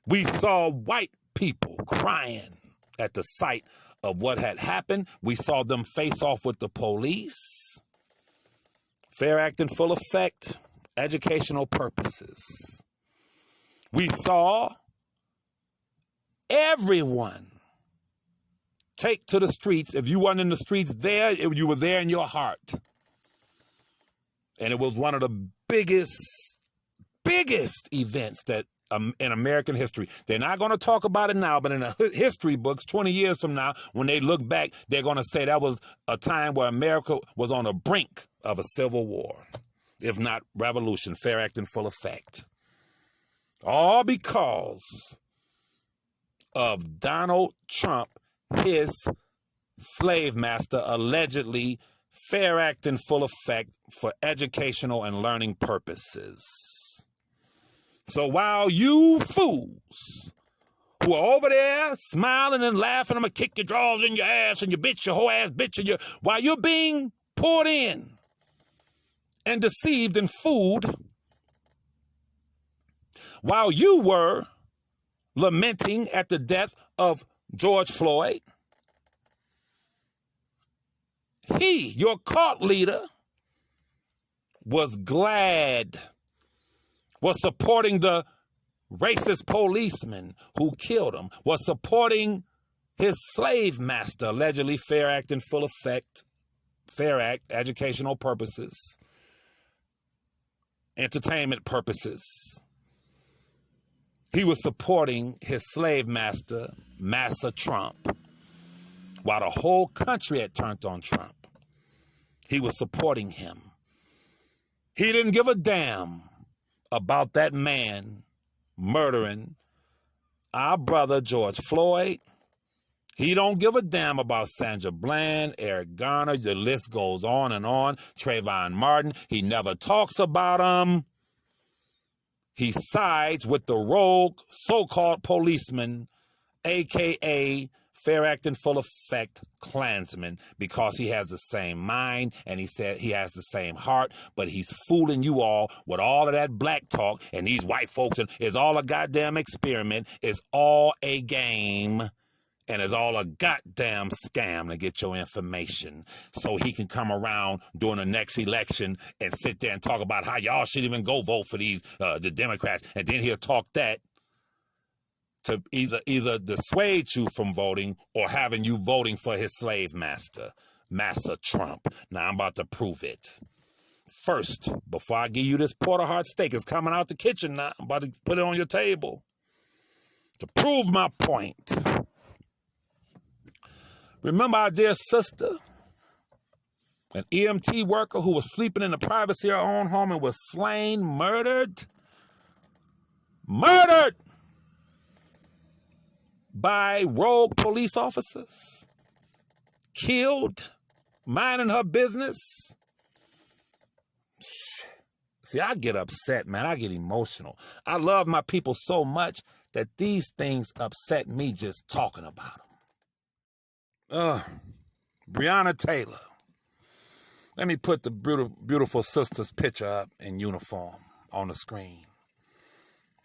Speaker 1: We saw white people crying at the sight of what had happened. We saw them face off with the police. Fair Act in full effect, educational purposes. We saw everyone take to the streets. If you weren't in the streets there, you were there in your heart. And it was one of the biggest events that in American history. They're not going to talk about it now, but in the history books, 20 years from now, when they look back, they're going to say that was a time where America was on the brink of a civil war, if not revolution. Fair Act in full effect. All because of Donald Trump, his slave master, allegedly Fair Act in full effect for educational and learning purposes. So while you fools who are over there smiling and laughing, I'm going to kick your drawers in your ass and your bitch, your whole ass bitch, and while you're being poured in and deceived and fooled, while you were lamenting at the death of George Floyd, he, your cult leader, was glad, was supporting the racist policeman who killed him, was supporting his slave master, allegedly Fair Act in full effect, Fair Act, educational purposes, entertainment purposes. He was supporting his slave master, Massa Trump, while the whole country had turned on Trump. He was supporting him. He didn't give a damn about that man murdering our brother George Floyd. He don't give a damn about Sandra Bland, Eric Garner. The list goes on and on. Trayvon Martin. He never talks about him. He sides with the rogue so-called policeman, a.k.a. Fair Act in full effect Klansman, because he has the same mind and he said he has the same heart, but he's fooling you all with all of that black talk and these white folks. And it's all a goddamn experiment. It's all a game. And it's all a goddamn scam to get your information so he can come around during the next election and sit there and talk about how y'all should even go vote for the Democrats. And then he'll talk that to either dissuade you from voting or having you voting for his slave master, Massa Trump. Now, I'm about to prove it. First, before I give you this Porter Heart steak, it's coming out the kitchen now. I'm about to put it on your table to prove my point. Remember our dear sister, an EMT worker who was sleeping in the privacy of her own home and was slain, murdered by rogue police officers, killed, minding her business. See, I get upset, man. I get emotional. I love my people so much that these things upset me just talking about them. Breonna Taylor. Let me put the beautiful sister's picture up in uniform on the screen.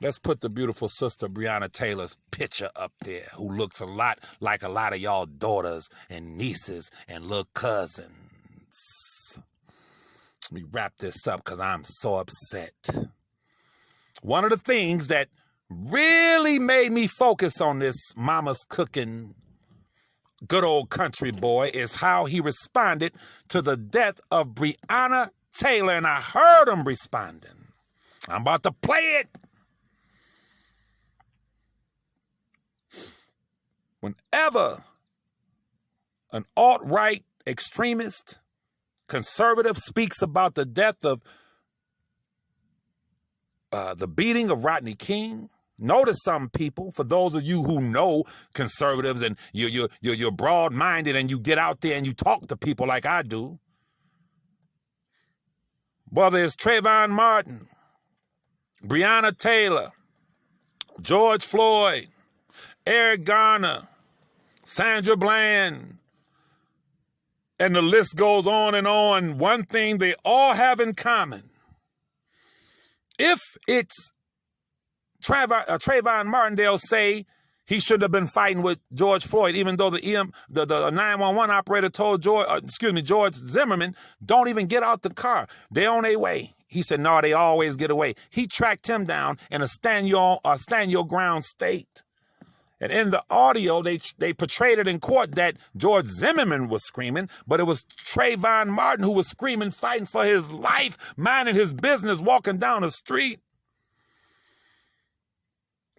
Speaker 1: Let's put the beautiful sister Breonna Taylor's picture up there, who looks a lot like a lot of y'all daughters and nieces and little cousins. Let me wrap this up because I'm so upset. One of the things that really made me focus on this Mama's Cookin' good old country boy is how he responded to the death of Breonna Taylor, and I heard him responding. I'm about to play it. Whenever an alt-right extremist conservative speaks about the death of the beating of Rodney King. Notice some people, for those of you who know conservatives and you're broad-minded and you get out there and you talk to people like I do. Whether it's Trayvon Martin, Breonna Taylor, George Floyd, Eric Garner, Sandra Bland, and the list goes on and on. One thing they all have in common. If it's Trayvon Martin, they'll say he should have been fighting with George Floyd, even though the 911 operator told George Zimmerman, don't even get out the car. They're on their way. He said, no, they always get away. He tracked him down in a stand your ground state. And in the audio, they portrayed it in court that George Zimmerman was screaming, but it was Trayvon Martin who was screaming, fighting for his life, minding his business, walking down the street.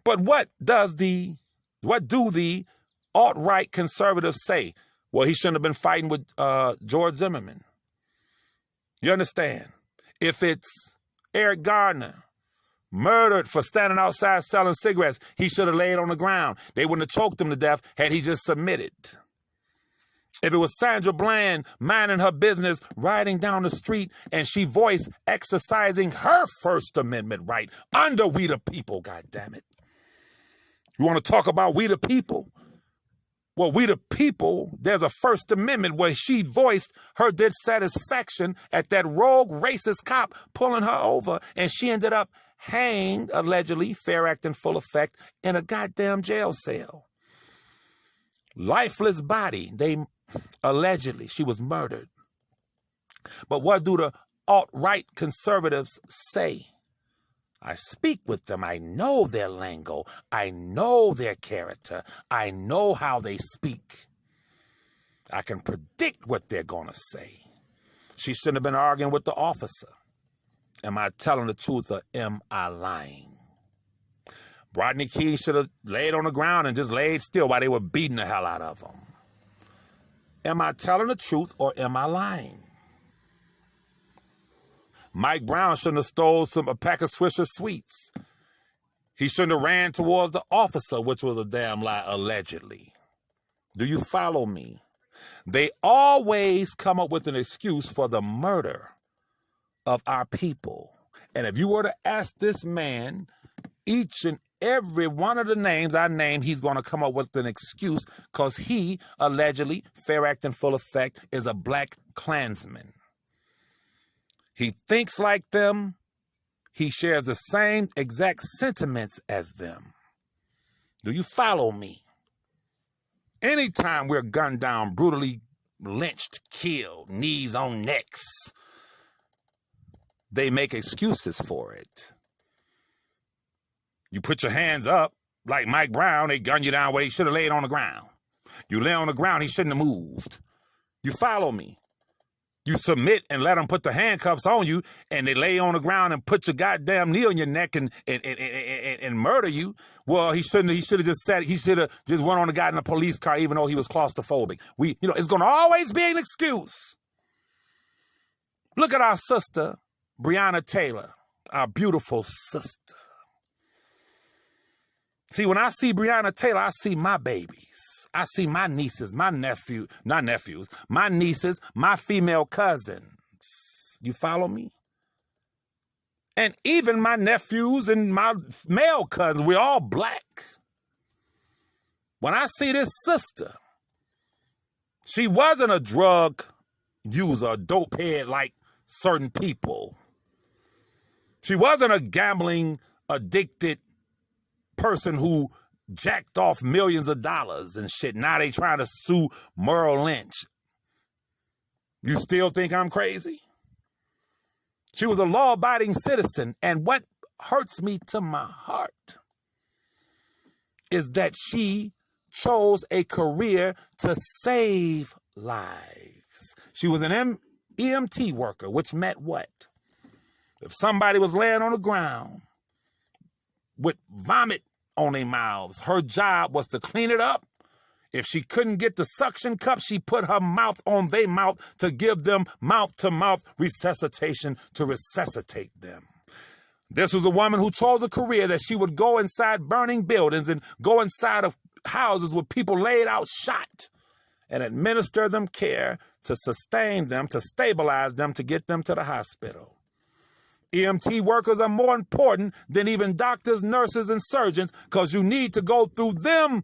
Speaker 1: But what do the alt-right conservatives say? Well, he shouldn't have been fighting with George Zimmerman. You understand? If it's Eric Garner, murdered for standing outside selling cigarettes, he should have laid on the ground. They wouldn't have choked him to death had he just submitted. If it was Sandra Bland minding her business, riding down the street, and she voiced exercising her First Amendment right under We the People, goddammit. You want to talk about We the People? Well, We the People, there's a First Amendment where she voiced her dissatisfaction at that rogue racist cop pulling her over, and she ended up hanged, allegedly, fair act in full effect, in a goddamn jail cell. Lifeless body, allegedly, she was murdered. But what do the alt-right conservatives say? I speak with them. I know their lingo. I know their character. I know how they speak. I can predict what they're going to say. She shouldn't have been arguing with the officer. Am I telling the truth or am I lying? Rodney King should have laid on the ground and just laid still while they were beating the hell out of him. Am I telling the truth or am I lying? Mike Brown shouldn't have stole a pack of Swisher Sweets. He shouldn't have ran towards the officer, which was a damn lie, allegedly. Do you follow me? They always come up with an excuse for the murder of our people. And if you were to ask this man each and every one of the names I named, he's going to come up with an excuse because he allegedly, fair act in full effect, is a black Klansman. He thinks like them. He shares the same exact sentiments as them. Do you follow me? Anytime we're gunned down, brutally lynched, killed, knees on necks, they make excuses for it. You put your hands up, like Mike Brown, they gun you down where he should have laid on the ground. You lay on the ground, he shouldn't have moved. You follow me? You submit and let them put the handcuffs on you, and they lay on the ground and put your goddamn knee on your neck and murder you. Well, he should have just went on and got in a police car, even though he was claustrophobic. It's going to always be an excuse. Look at our sister, Breonna Taylor, our beautiful sister. See, when I see Breonna Taylor, I see my babies. I see my nieces, my nephews, my nieces, my female cousins. You follow me? And even my nephews and my male cousins, we're all black. When I see this sister, she wasn't a drug user, a dope head like certain people. She wasn't a gambling addicted person who jacked off millions of dollars and shit. Now they trying to sue Merrill Lynch. You still think I'm crazy? She was a law-abiding citizen, and what hurts me to my heart is that she chose a career to save lives. She was an EMT worker, which meant what? If somebody was laying on the ground with vomit on their mouths, her job was to clean it up. If she couldn't get the suction cup, she put her mouth on their mouth to give them mouth-to-mouth resuscitation to resuscitate them. This was a woman who chose a career that she would go inside burning buildings and go inside of houses with people laid out shot and administer them care to sustain them, to stabilize them, to get them to the hospital. EMT workers are more important than even doctors, nurses, and surgeons because you need to go through them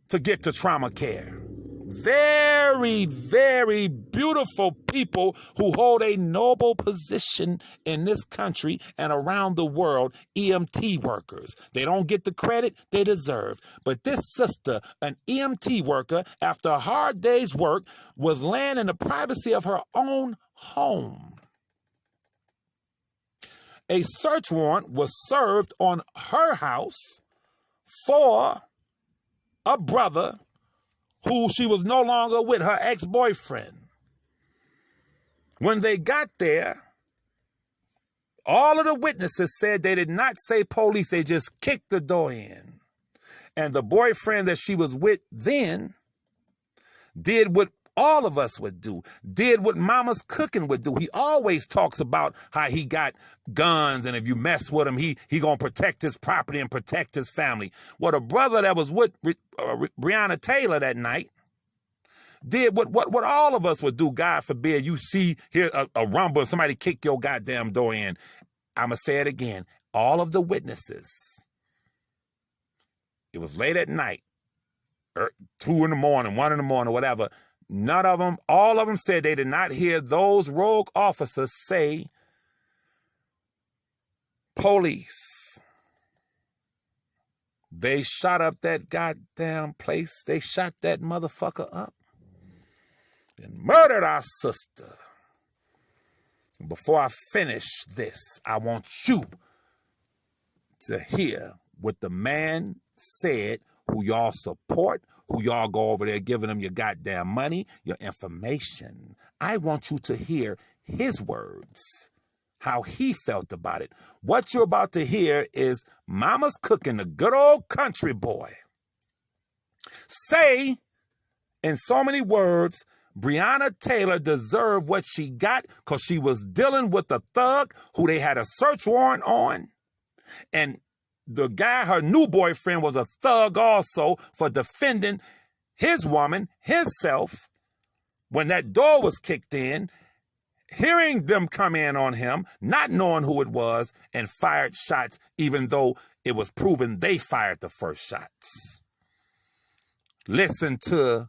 Speaker 1: to get to trauma care. Very, very beautiful people who hold a noble position in this country and around the world, EMT workers. They don't get the credit they deserve. But this sister, an EMT worker, after a hard day's work, was laying in the privacy of her own home. A search warrant was served on her house for a brother who she was no longer with, her ex-boyfriend. When they got there, all of the witnesses said they did not say police, they just kicked the door in. And the boyfriend that she was with then did what all of us would do, did what Mama's Cookin would do. He always talks about how he got guns, and if you mess with him, he gonna protect his property and protect his family. Well, the brother that was with Breonna Taylor that night did what all of us would do. God forbid you see here a rumble and somebody kick your goddamn door in. I'ma say it again. All of the witnesses, it was late at night, 2 in the morning, 1 in the morning, whatever. None of them, all of them said they did not hear those rogue officers say police. They shot up that goddamn place. They shot that motherfucker up and murdered our sister. Before I finish this, I want you to hear what the man said who y'all support, who y'all go over there giving them your goddamn money, your information. I want you to hear his words, how he felt about it. What you're about to hear is Mama's Cookin, the good old country boy, say in so many words, Breonna Taylor deserved what she got because she was dealing with a thug who they had a search warrant on. And the guy, her new boyfriend, was a thug also for defending his woman, himself, when that door was kicked in, hearing them come in on him, not knowing who it was, and fired shots, even though it was proven they fired the first shots. Listen to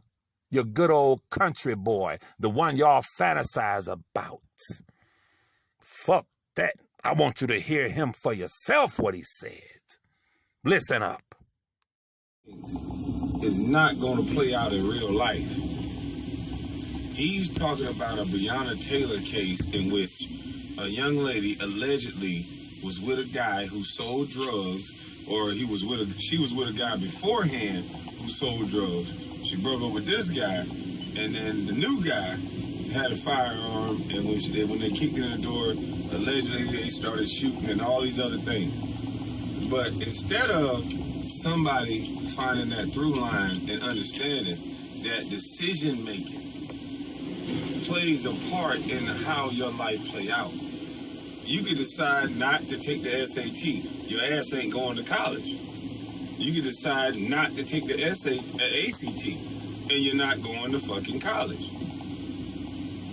Speaker 1: your good old country boy, the one y'all fantasize about. Fuck that. I want you to hear him for yourself, what he said. Listen up.
Speaker 3: Is not going to play out in real life. He's talking about a Breonna Taylor case in which a young lady allegedly was with a guy who sold drugs, or she was with a guy beforehand who sold drugs. She broke up with this guy, and then the new guy had a firearm, and when they kicked in the door, allegedly they started shooting and all these other things. But instead of somebody finding that through line and understanding that decision making plays a part in how your life play out, you could decide not to take the SAT. Your ass ain't going to college. You could decide not to take the ACT, and you're not going to fucking college.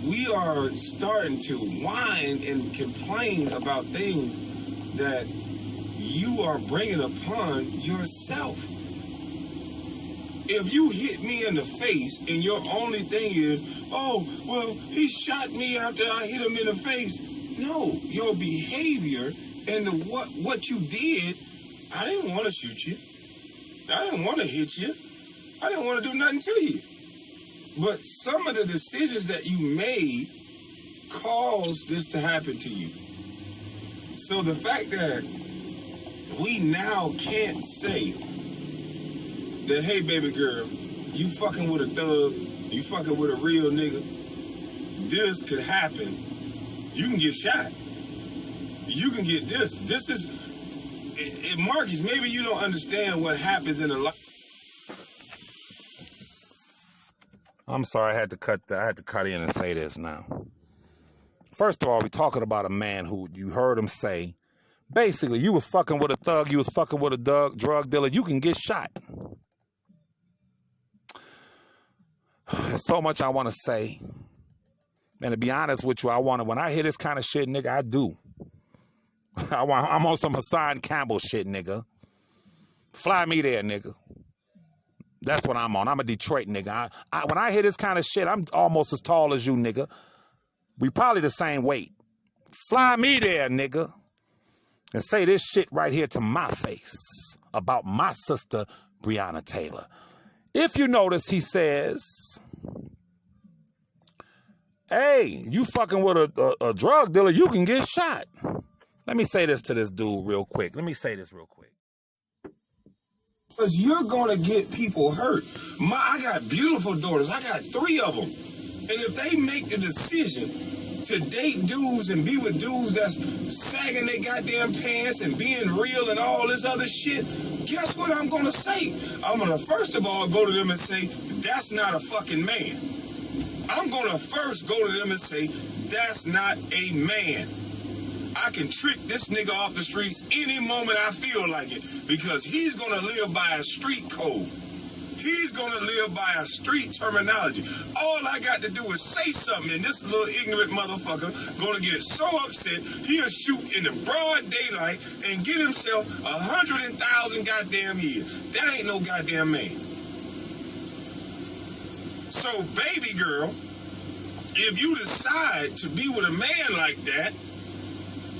Speaker 3: We are starting to whine and complain about things that you are bringing upon yourself. If you hit me in the face and your only thing is, oh, well, he shot me after I hit him in the face. No, your behavior and what you did, I didn't want to shoot you. I didn't want to hit you. I didn't want to do nothing to you. But some of the decisions that you made caused this to happen to you. So the fact that we now can't say that, hey, baby girl, you fucking with a thug, you fucking with a real nigga, this could happen. You can get shot. You can get this. This is, Marcus, maybe you don't understand what happens in a life.
Speaker 1: I'm sorry, I had to cut in and say this now. First of all, we're talking about a man who you heard him say, basically, you was fucking with a thug, you was fucking with a drug dealer, you can get shot. There's so much I want to say. And to be honest with you, when I hear this kind of shit, nigga, I do. I'm on some Hassan Campbell shit, nigga. Fly me there, nigga. That's what I'm on. I'm a Detroit nigga. When I hear this kind of shit, I'm almost as tall as you, nigga. We probably the same weight. Fly me there, nigga. And say this shit right here to my face about my sister, Breonna Taylor. If you notice, he says, hey, you fucking with a drug dealer, you can get shot. Let me say this to this dude real quick.
Speaker 3: Because you're going to get people hurt. I got beautiful daughters. I got 3 of them. And if they make the decision to date dudes and be with dudes that's sagging their goddamn pants and being real and all this other shit, guess what I'm going to say? I'm going to first of all go to them and say, that's not a fucking man. I'm going to first go to them and say, that's not a man. I can trick this nigga off the streets any moment I feel like it because he's going to live by a street code. He's going to live by a street terminology. All I got to do is say something and this little ignorant motherfucker going to get so upset he'll shoot in the broad daylight and get himself 100,000 goddamn years. That ain't no goddamn man. So, baby girl, if you decide to be with a man like that,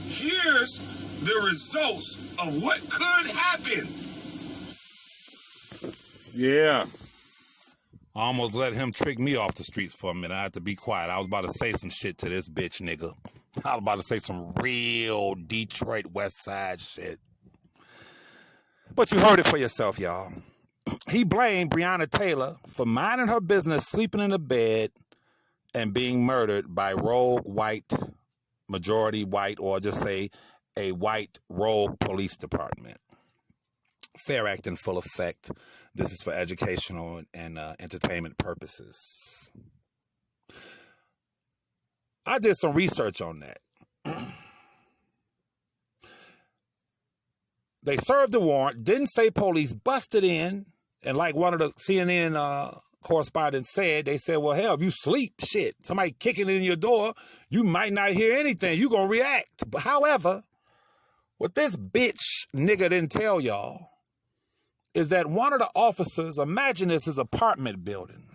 Speaker 3: here's the results of what could happen.
Speaker 1: Yeah. I almost let him trick me off the streets for a minute. I had to be quiet. I was about to say some shit to this bitch, nigga. I was about to say some real Detroit West Side shit. But you heard it for yourself, y'all. He blamed Breonna Taylor for minding her business, sleeping in a bed, and being murdered by rogue white, majority white, or just say a white rogue police department. Fair act in full effect. This is for educational and entertainment purposes. I did some research on that. They served the warrant, didn't say police, busted in, and like one of the CNN correspondents said, they said, well, hell, if you sleep, shit, somebody kicking in your door, you might not hear anything. You gonna react. But however, what this bitch nigga didn't tell y'all is that one of the officers, imagine this is apartment building.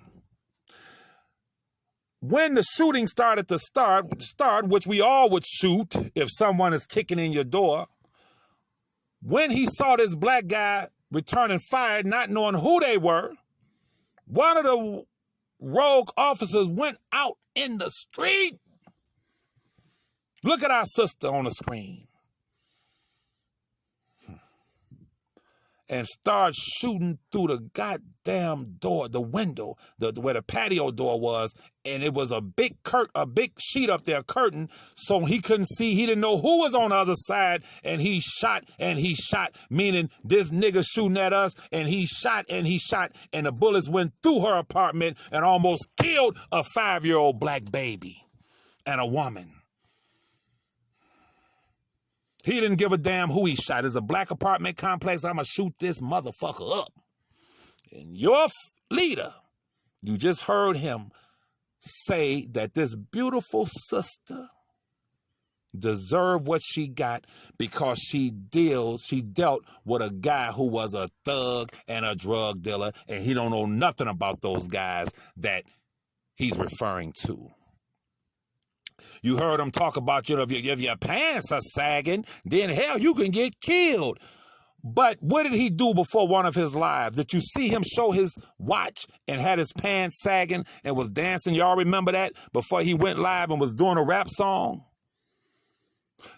Speaker 1: When the shooting started to start, which we all would shoot if someone is kicking in your door, when he saw this black guy returning fire, not knowing who they were, one of the rogue officers went out in the street. Look at our sister on the screen. And start shooting through the goddamn door, the window, where the patio door was, and it was a big sheet up there, curtain, so he couldn't see. He didn't know who was on the other side, and he shot, meaning this nigga shooting at us, and he shot, and the bullets went through her apartment and almost killed a 5-year-old black baby and a woman. He didn't give a damn who he shot. It's a black apartment complex. I'm going to shoot this motherfucker up. And your leader, you just heard him say that this beautiful sister deserved what she got because she dealt with a guy who was a thug and a drug dealer, and he don't know nothing about those guys that he's referring to. You heard him talk about, if your pants are sagging, then hell, you can get killed. But what did he do before one of his lives? Did you see him show his watch and had his pants sagging and was dancing? Y'all remember that? Before he went live and was doing a rap song?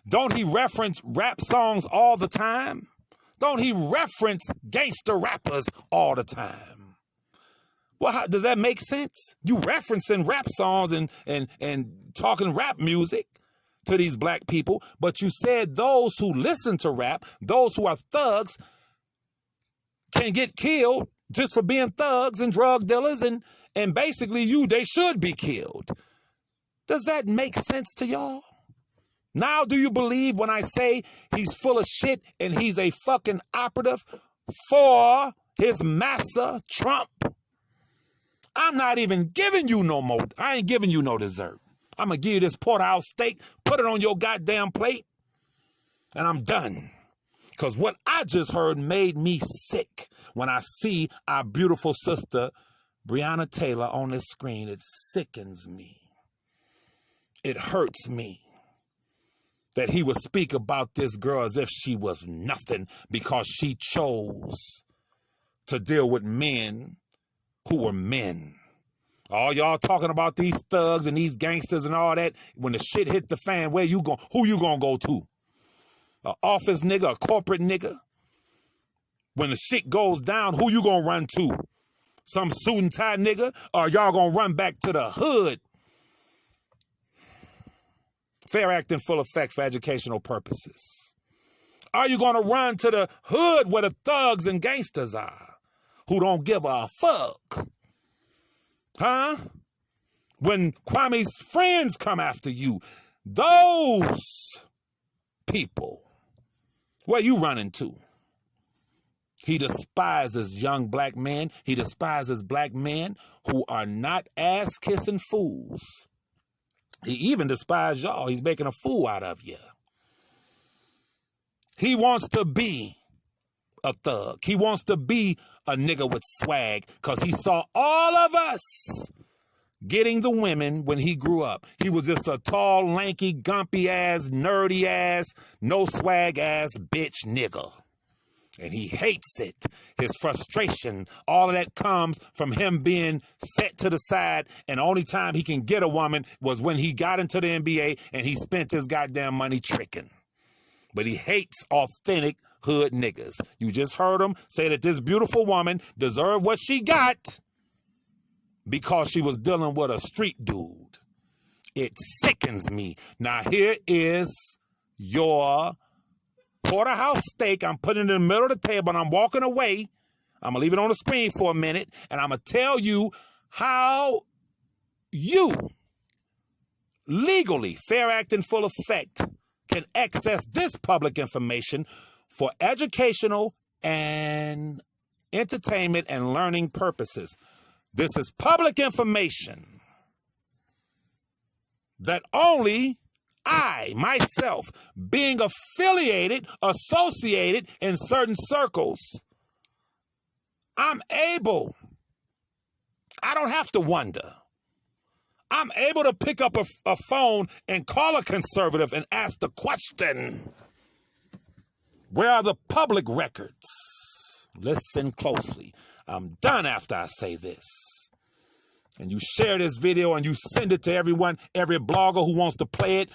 Speaker 1: Don't he reference rap songs all the time? Don't he reference gangster rappers all the time? Well, does that make sense? You referencing rap songs and talking rap music to these black people, but you said those who listen to rap, those who are thugs, can get killed just for being thugs and drug dealers, and basically they should be killed. Does that make sense to y'all? Now do you believe when I say he's full of shit and he's a fucking operative for his massa, Trump? I'm not even giving you no more. I ain't giving you no dessert. I'm going to give you this porterhouse steak, put it on your goddamn plate, and I'm done. Because what I just heard made me sick when I see our beautiful sister, Breonna Taylor, on this screen. It sickens me. It hurts me that he would speak about this girl as if she was nothing because she chose to deal with men who were men. All y'all talking about these thugs and these gangsters and all that. When the shit hit the fan, who you gonna go to? An office nigga, a corporate nigga? When the shit goes down, who you gonna run to? Some suit and tie nigga? Or y'all gonna run back to the hood? Fair act in full effect for educational purposes. Are you gonna run to the hood where the thugs and gangsters are? Who don't give a fuck? Huh? When Kwame's friends come after you, those people, where you running to? He despises young black men. He despises black men who are not ass-kissing fools. He even despises y'all. He's making a fool out of you. He wants to be a thug. He wants to be a nigga with swag because he saw all of us getting the women when he grew up. He was just a tall, lanky, gumpy ass, nerdy ass, no swag ass bitch nigga. And he hates it. His frustration, all of that comes from him being set to the side, and the only time he can get a woman was when he got into the NBA and he spent his goddamn money tricking. But he hates authentic hood niggas. You just heard him say that this beautiful woman deserved what she got because she was dealing with a street dude. It sickens me. Now here is your porterhouse steak. I'm putting it in the middle of the table and I'm walking away. I'm going to leave it on the screen for a minute and I'm going to tell you how you legally, fair act in full effect, can access this public information for educational and entertainment and learning purposes. This is public information that only I, myself, being affiliated, associated in certain circles, I'm able, I don't have to wonder. I'm able to pick up a phone and call a conservative and ask the question, where are the public records? Listen closely. I'm done after I say this. And you share this video and you send it to everyone, every blogger who wants to play it.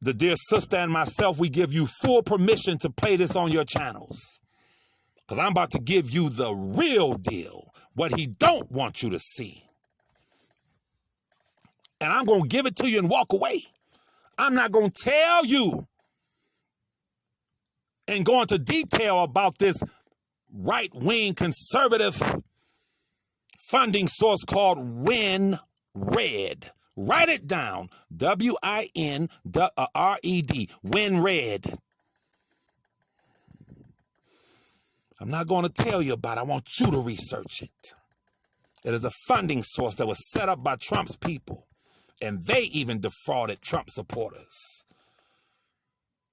Speaker 1: The dear sister and myself, we give you full permission to play this on your channels. Because I'm about to give you the real deal, what he don't want you to see. And I'm going to give it to you and walk away. I'm not going to tell you and go into detail about this right-wing conservative funding source called WinRed. Write it down. WINRED. WinRed. I'm not going to tell you about it. I want you to research it. It is a funding source that was set up by Trump's people. And they even defrauded Trump supporters.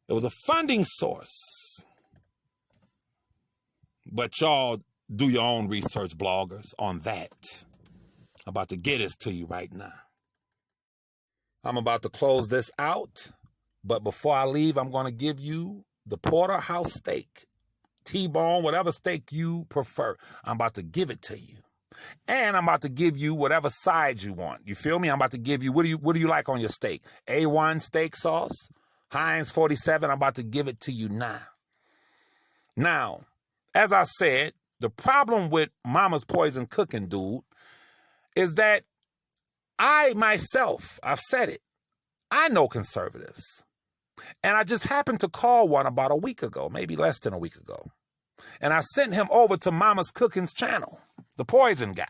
Speaker 1: It was a funding source. But y'all do your own research, bloggers, on that. I'm about to get this to you right now. I'm about to close this out. But before I leave, I'm going to give you the porterhouse steak. T-bone, whatever steak you prefer. I'm about to give it to you. And I'm about to give you whatever sides you want. You feel me? I'm about to give you, what do you like on your steak? A1 steak sauce? Heinz 47? I'm about to give it to you now. Now, as I said, the problem with Mama's Poison Cooking, dude, is that I myself, I've said it, I know conservatives. And I just happened to call one about a week ago, maybe less than a week ago. And I sent him over to Mama's Cookin's channel, the poison guy.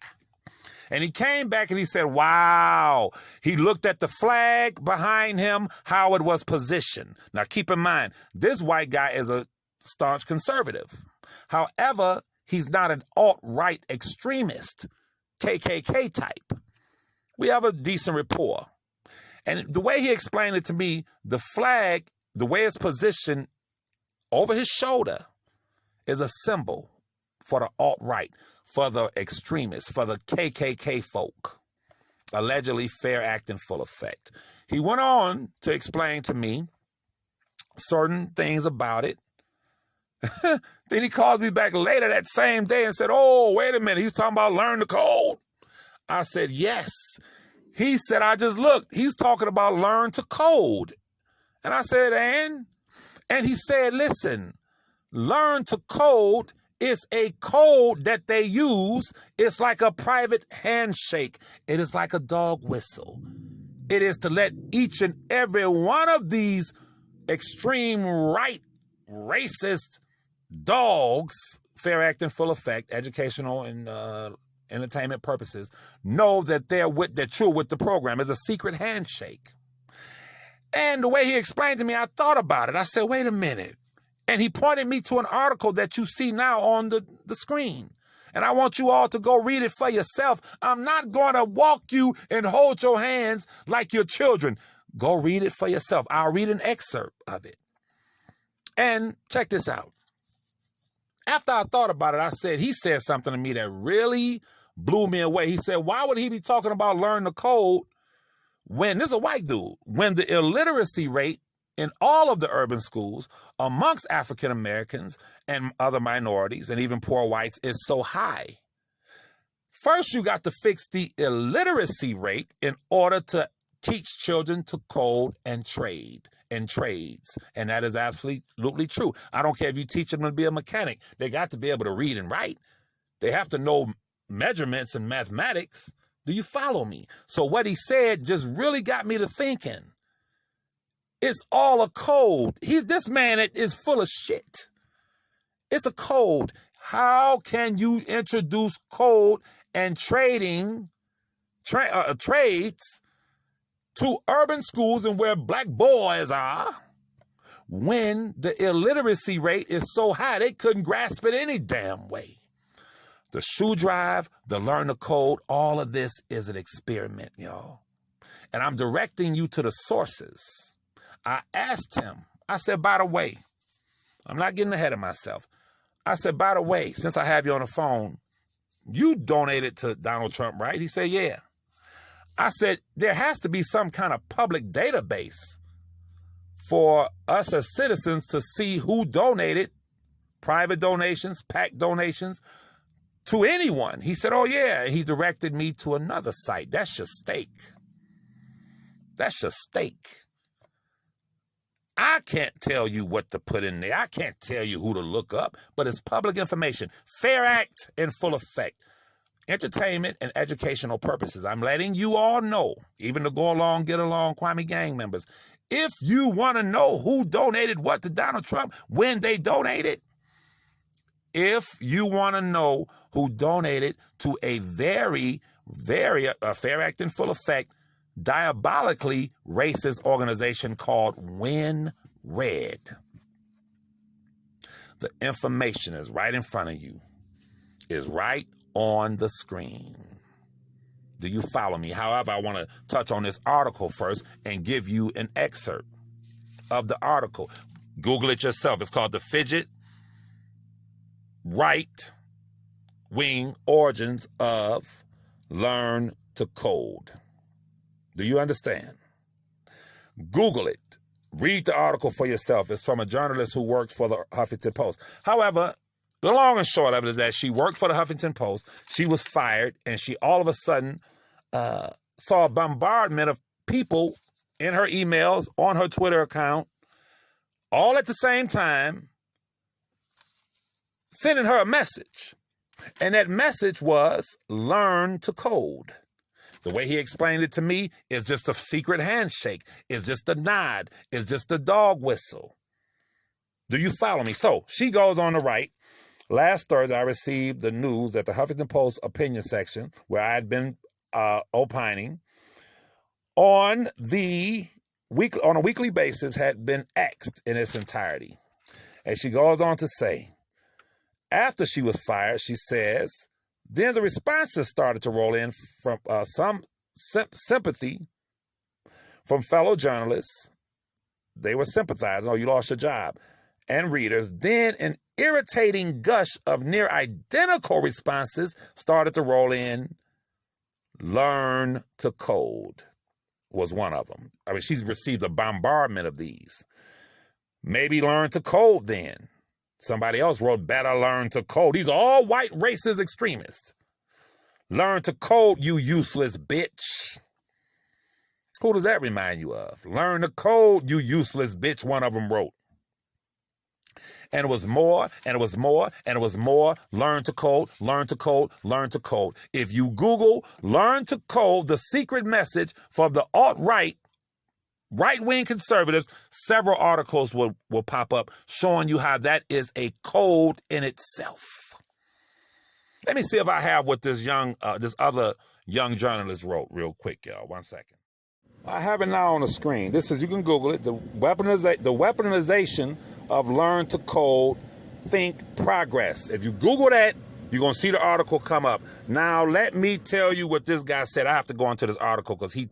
Speaker 1: And he came back and he said, wow. He looked at the flag behind him, how it was positioned. Now, keep in mind, this white guy is a staunch conservative. However, he's not an alt-right extremist, KKK type. We have a decent rapport. And the way he explained it to me, the flag, the way it's positioned over his shoulder is a symbol for the alt-right, for the extremists, for the KKK folk, allegedly fair act in full effect. He went on to explain to me certain things about it. Then he called me back later that same day and said, oh, wait a minute, he's talking about learn the code. I said, yes. He said, I just looked. He's talking about learn to code. And I said, and he said, listen, learn to code is a code that they use. It's like a private handshake. It is like a dog whistle. It is to let each and every one of these extreme right, racist dogs, fair act in full effect, educational and entertainment purposes, know that they're true with the program. It's a secret handshake. And the way he explained to me, I thought about it. I said, wait a minute. And he pointed me to an article that you see now on the screen. And I want you all to go read it for yourself. I'm not going to walk you and hold your hands like your children. Go read it for yourself. I'll read an excerpt of it. And check this out. After I thought about it, he said something to me that really blew me away. He said, why would he be talking about learn the code when, this is a white dude, when the illiteracy rate in all of the urban schools amongst African Americans and other minorities and even poor whites is so high? First, you got to fix the illiteracy rate in order to teach children to code and trade and trades. And that is absolutely true. I don't care if you teach them to be a mechanic. They got to be able to read and write. They have to know measurements and mathematics. Do you follow me? So what he said just really got me to thinking. It's all a code. This man is full of shit. It's a code. How can you introduce code and trading, trades to urban schools and where black boys are when the illiteracy rate is so high they couldn't grasp it any damn way? The shoe drive, the learn the code, all of this is an experiment, y'all. And I'm directing you to the sources. I asked him, I said, by the way, I'm not getting ahead of myself. I said, by the way, since I have you on the phone, you donated to Donald Trump, right? He said, yeah. I said, there has to be some kind of public database for us as citizens to see who donated, private donations, PAC donations, to anyone. He said, oh, yeah. He directed me to another site. That's your stake. That's your stake. I can't tell you what to put in there. I can't tell you who to look up, but it's public information. Fair act in full effect. Entertainment and educational purposes. I'm letting you all know, even to go along, get along, Kwame gang members. If you want to know who donated what to Donald Trump, when they donated, if you want to know who donated to a very fair act in full effect, diabolically racist organization called Win Red. The information is right in front of you, is right on the screen. Do you follow me? However, I want to touch on this article first and give you an excerpt of the article. Google it yourself. It's called The Fidget Right Wing Origins of Learn to Code. Do you understand? Google it. Read the article for yourself. It's from a journalist who worked for the Huffington Post. However, the long and short of it is that she worked for the Huffington Post. She was fired, and she all of a sudden saw a bombardment of people in her emails, on her Twitter account, all at the same time, sending her a message. And that message was, learn to code. The way he explained it to me is just a secret handshake. It's just a nod. It's just a dog whistle. Do you follow me? So she goes on to write, Last Thursday, I received the news that the Huffington Post opinion section, where I had been opining on a weekly basis, had been axed in its entirety. And she goes on to say, after she was fired, she says, then the responses started to roll in from some sympathy from fellow journalists. They were sympathizing, oh, you lost your job, and readers. Then an irritating gush of near identical responses started to roll in. Learn to code was one of them. I mean, she's received a bombardment of these. Maybe learn to code then. Somebody else wrote, better learn to code. These are all white racist extremists. Learn to code, you useless bitch. Who does that remind you of? Learn to code, you useless bitch, one of them wrote. And it was more, and it was more, and it was more. Learn to code, learn to code, learn to code. If you Google learn to code, the secret message for the alt-right, right-wing conservatives, several articles will pop up showing you how that is a code in itself. Let me see if I have what this other young journalist wrote real quick, y'all. 1 second. I have it now on the screen. This is, you can Google it, the weaponization of learn to code, think progress. If you Google that, you're going to see the article come up. Now, let me tell you what this guy said. I have to go into this article because he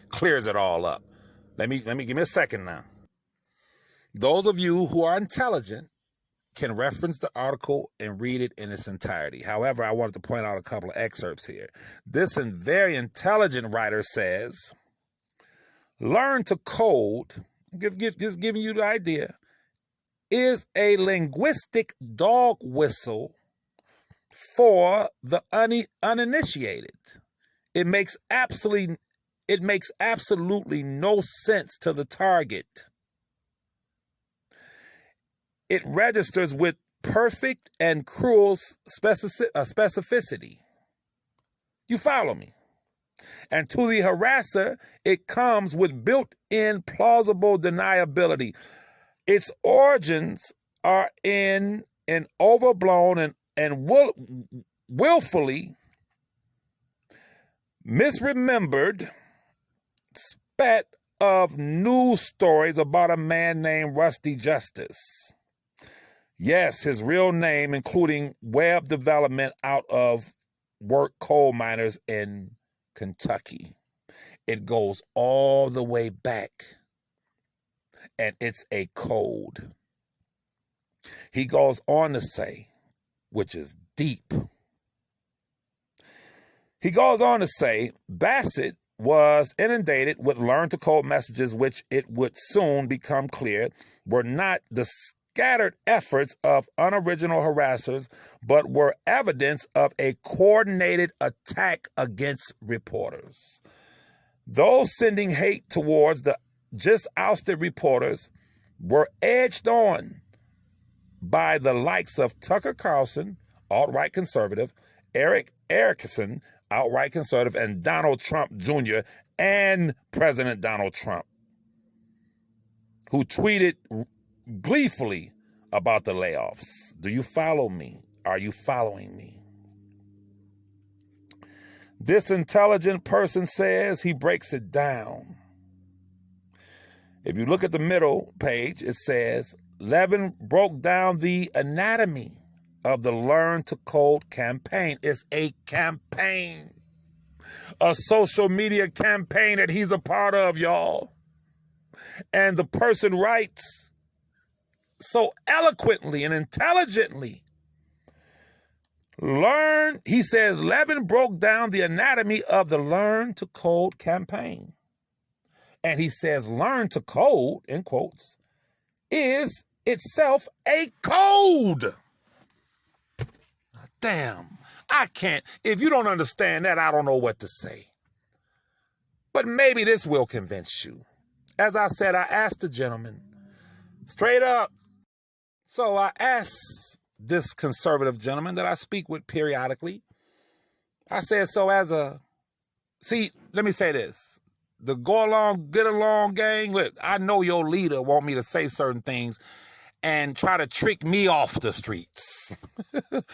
Speaker 1: clears it all up. Let me give me a second now. Those of you who are intelligent can reference the article and read it in its entirety. However, I wanted to point out a couple of excerpts here. This very intelligent writer says, learn to code, just giving you the idea, is a linguistic dog whistle for the uninitiated. It makes absolutely no sense to the target. It registers with perfect and cruel specificity. You follow me? And to the harasser, it comes with built-in plausible deniability. Its origins are in an overblown and willfully misremembered spat of news stories about a man named Rusty Justice. Yes, his real name, including web development out of work coal miners in Kentucky. It goes all the way back, and it's a code. He goes on to say, which is deep. He goes on to say, Bassett was inundated with learn to code messages, which it would soon become clear were not the scattered efforts of unoriginal harassers, but were evidence of a coordinated attack against reporters. Those sending hate towards the just ousted reporters were edged on by the likes of Tucker Carlson, alt-right conservative, Eric Erickson, outright conservative, and Donald Trump Jr. and President Donald Trump, who tweeted gleefully about the layoffs. Do you follow me? Are you following me? This intelligent person says, he breaks it down. If you look at the middle page, it says, Levin broke down the anatomy of the Learn to Code campaign. It's a campaign, a social media campaign that he's a part of, y'all. And the person writes so eloquently and intelligently, he says, Levin broke down the anatomy of the Learn to Code campaign. And he says, learn to code, in quotes, is itself a code. Damn, I can't. If you don't understand that, I don't know what to say. But maybe this will convince you. As I said, I asked the gentleman straight up. So I asked this conservative gentleman that I speak with periodically. I said, let me say this. The go along, get along gang, look, I know your leader want me to say certain things, and try to trick me off the streets.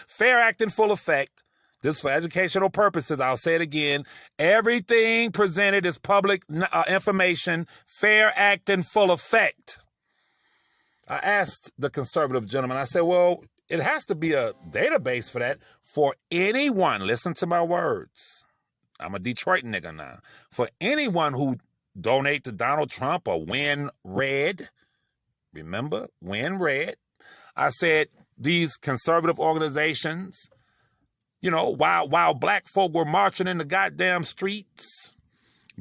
Speaker 1: Fair Act in full effect. This is for educational purposes. I'll say it again. Everything presented is public information. Fair Act in full effect. I asked the conservative gentleman, I said, well, it has to be a database for that. For anyone, listen to my words. I'm a Detroit nigga now. For anyone who donate to Donald Trump or win red, remember, win red. I said these conservative organizations, you know, while black folk were marching in the goddamn streets,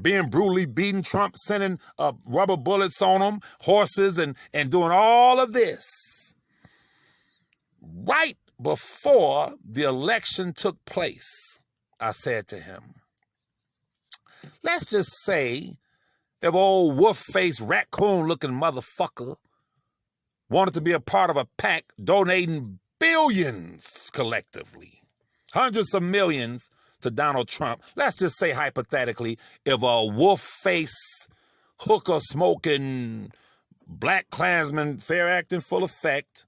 Speaker 1: being brutally beaten, Trump sending rubber bullets on them, horses, and doing all of this. Right before the election took place, I said to him, let's just say if old wolf-faced raccoon-looking motherfucker wanted to be a part of a PAC donating billions collectively, hundreds of millions to Donald Trump. Let's just say hypothetically, if a wolf-faced, hooker-smoking, black Klansman, Fair Act in full effect,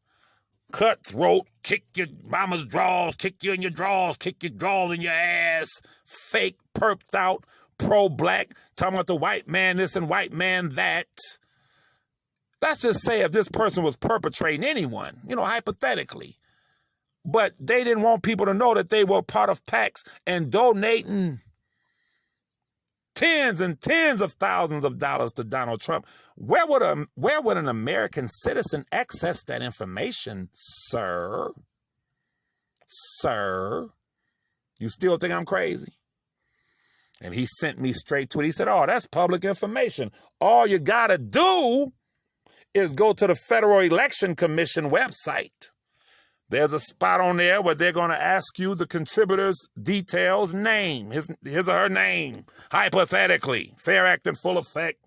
Speaker 1: cutthroat, kick your mama's drawers, kick you in your drawers, kick your drawers in your ass, fake, perped out, pro-black, talking about the white man this and white man that. Let's just say if this person was perpetrating anyone, you know, hypothetically, but they didn't want people to know that they were part of PACs and donating tens and tens of thousands of dollars to Donald Trump. Where would an American citizen access that information, sir? Sir, you still think I'm crazy? And he sent me straight to it. He said, oh, that's public information. All you got to do is go to the Federal Election Commission website. There's a spot on there where they're going to ask you the contributor's details, name, his or her name, hypothetically. Fair Act in full effect,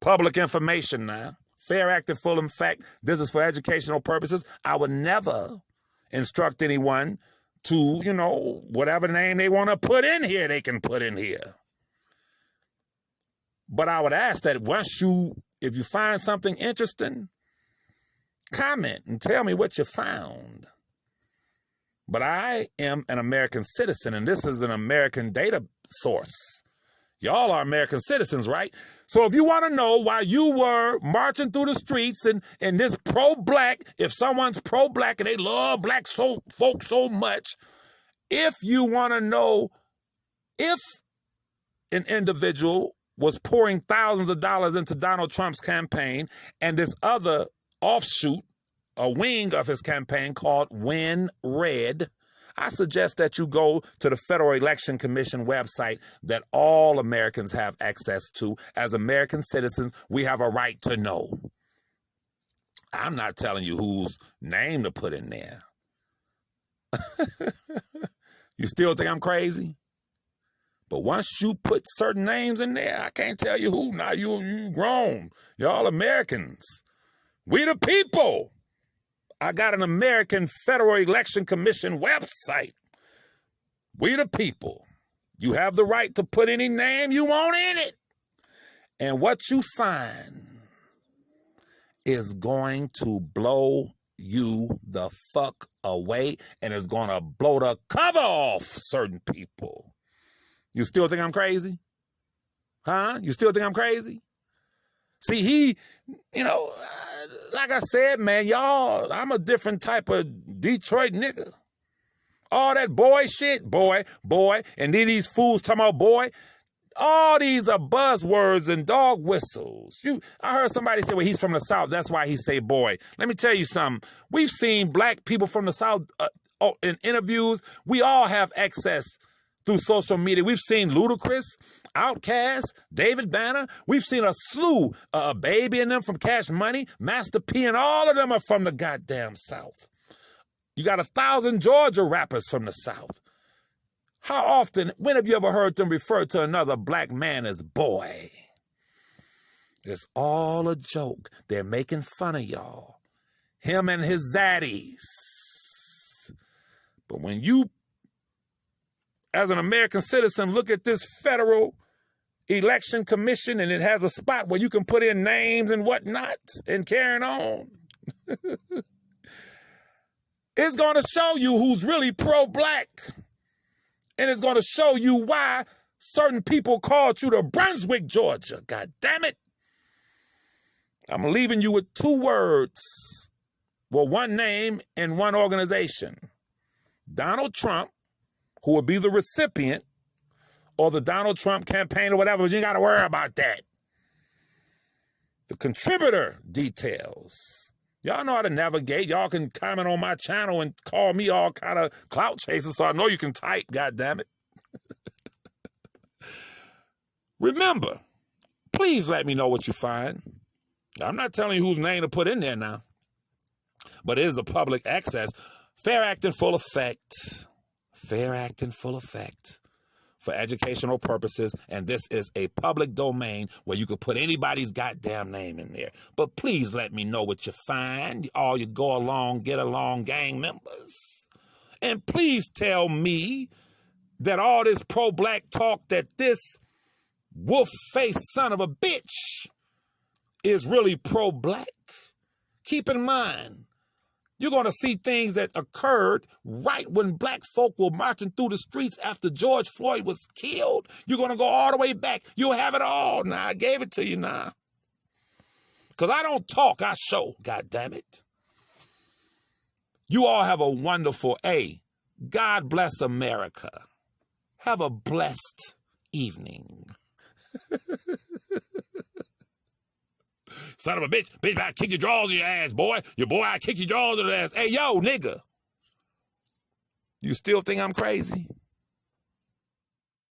Speaker 1: public information now. Fair Act in full effect. This is for educational purposes. I would never instruct anyone to, you know, whatever name they want to put in here, they can put in here. But I would ask that if you find something interesting, comment and tell me what you found. But I am an American citizen, and this is an American data source. Y'all are American citizens, right? So if you want to know why you were marching through the streets and this pro-black, if someone's pro-black and they love black folk so much, if you want to know if an individual was pouring thousands of dollars into Donald Trump's campaign and this other offshoot, a wing of his campaign called Win Red, I suggest that you go to the Federal Election Commission website that all Americans have access to. As American citizens, we have a right to know. I'm not telling you whose name to put in there. You still think I'm crazy? But once you put certain names in there, I can't tell you who. Now you grown. Y'all Americans. We the people. I got an American Federal Election Commission website. We the people. You have the right to put any name you want in it. And what you find is going to blow you the fuck away, and it's going to blow the cover off certain people. You still think I'm crazy? Huh? You still think I'm crazy? See, like I said, man, y'all, I'm a different type of Detroit nigga. All that boy shit, boy, and then these fools talking about boy. All these are buzzwords and dog whistles. I heard somebody say, well, he's from the South, that's why he say boy. Let me tell you something. We've seen black people from the South in interviews. We all have access through social media. We've seen Ludacris, Outkast, David Banner. We've seen a slew, Baby and them from Cash Money, Master P, and all of them are from the goddamn South. You got 1,000 Georgia rappers from the South. How often, when have you ever heard them refer to another black man as boy? It's all a joke. They're making fun of y'all. Him and his zaddies. But when you, as an American citizen, look at this Federal Election Commission and it has a spot where you can put in names and whatnot and carrying on, It's going to show you who's really pro-black. And it's going to show you why certain people called you to Brunswick, Georgia. God damn it. I'm leaving you with 2 words. Well, 1 name and 1 organization. Donald Trump, who will be the recipient, or the Donald Trump campaign or whatever, but you ain't got to worry about that. The contributor details. Y'all know how to navigate. Y'all can comment on my channel and call me all kind of clout chasers, so I know you can type, goddammit. Remember, please let me know what you find. I'm not telling you whose name to put in there now, but it is a public access. Fair act in full effect. Fair act in full effect for educational purposes, and this is a public domain where you could put anybody's goddamn name in there. But please let me know what you find, all you go along, get along gang members. And please tell me that all this pro-black talk, that this wolf-faced son of a bitch is really pro-black. Keep in mind, you're going to see things that occurred right when black folk were marching through the streets after George Floyd was killed. You're going to go all the way back. You'll have it all. Now, I gave it to you now. Because I don't talk, I show, God damn it. You all have a wonderful, God bless America. Have a blessed evening. Son of a bitch, I kick your drawers in your ass, boy. Your boy, I kick your drawers in your ass. Hey, yo, nigga. You still think I'm crazy?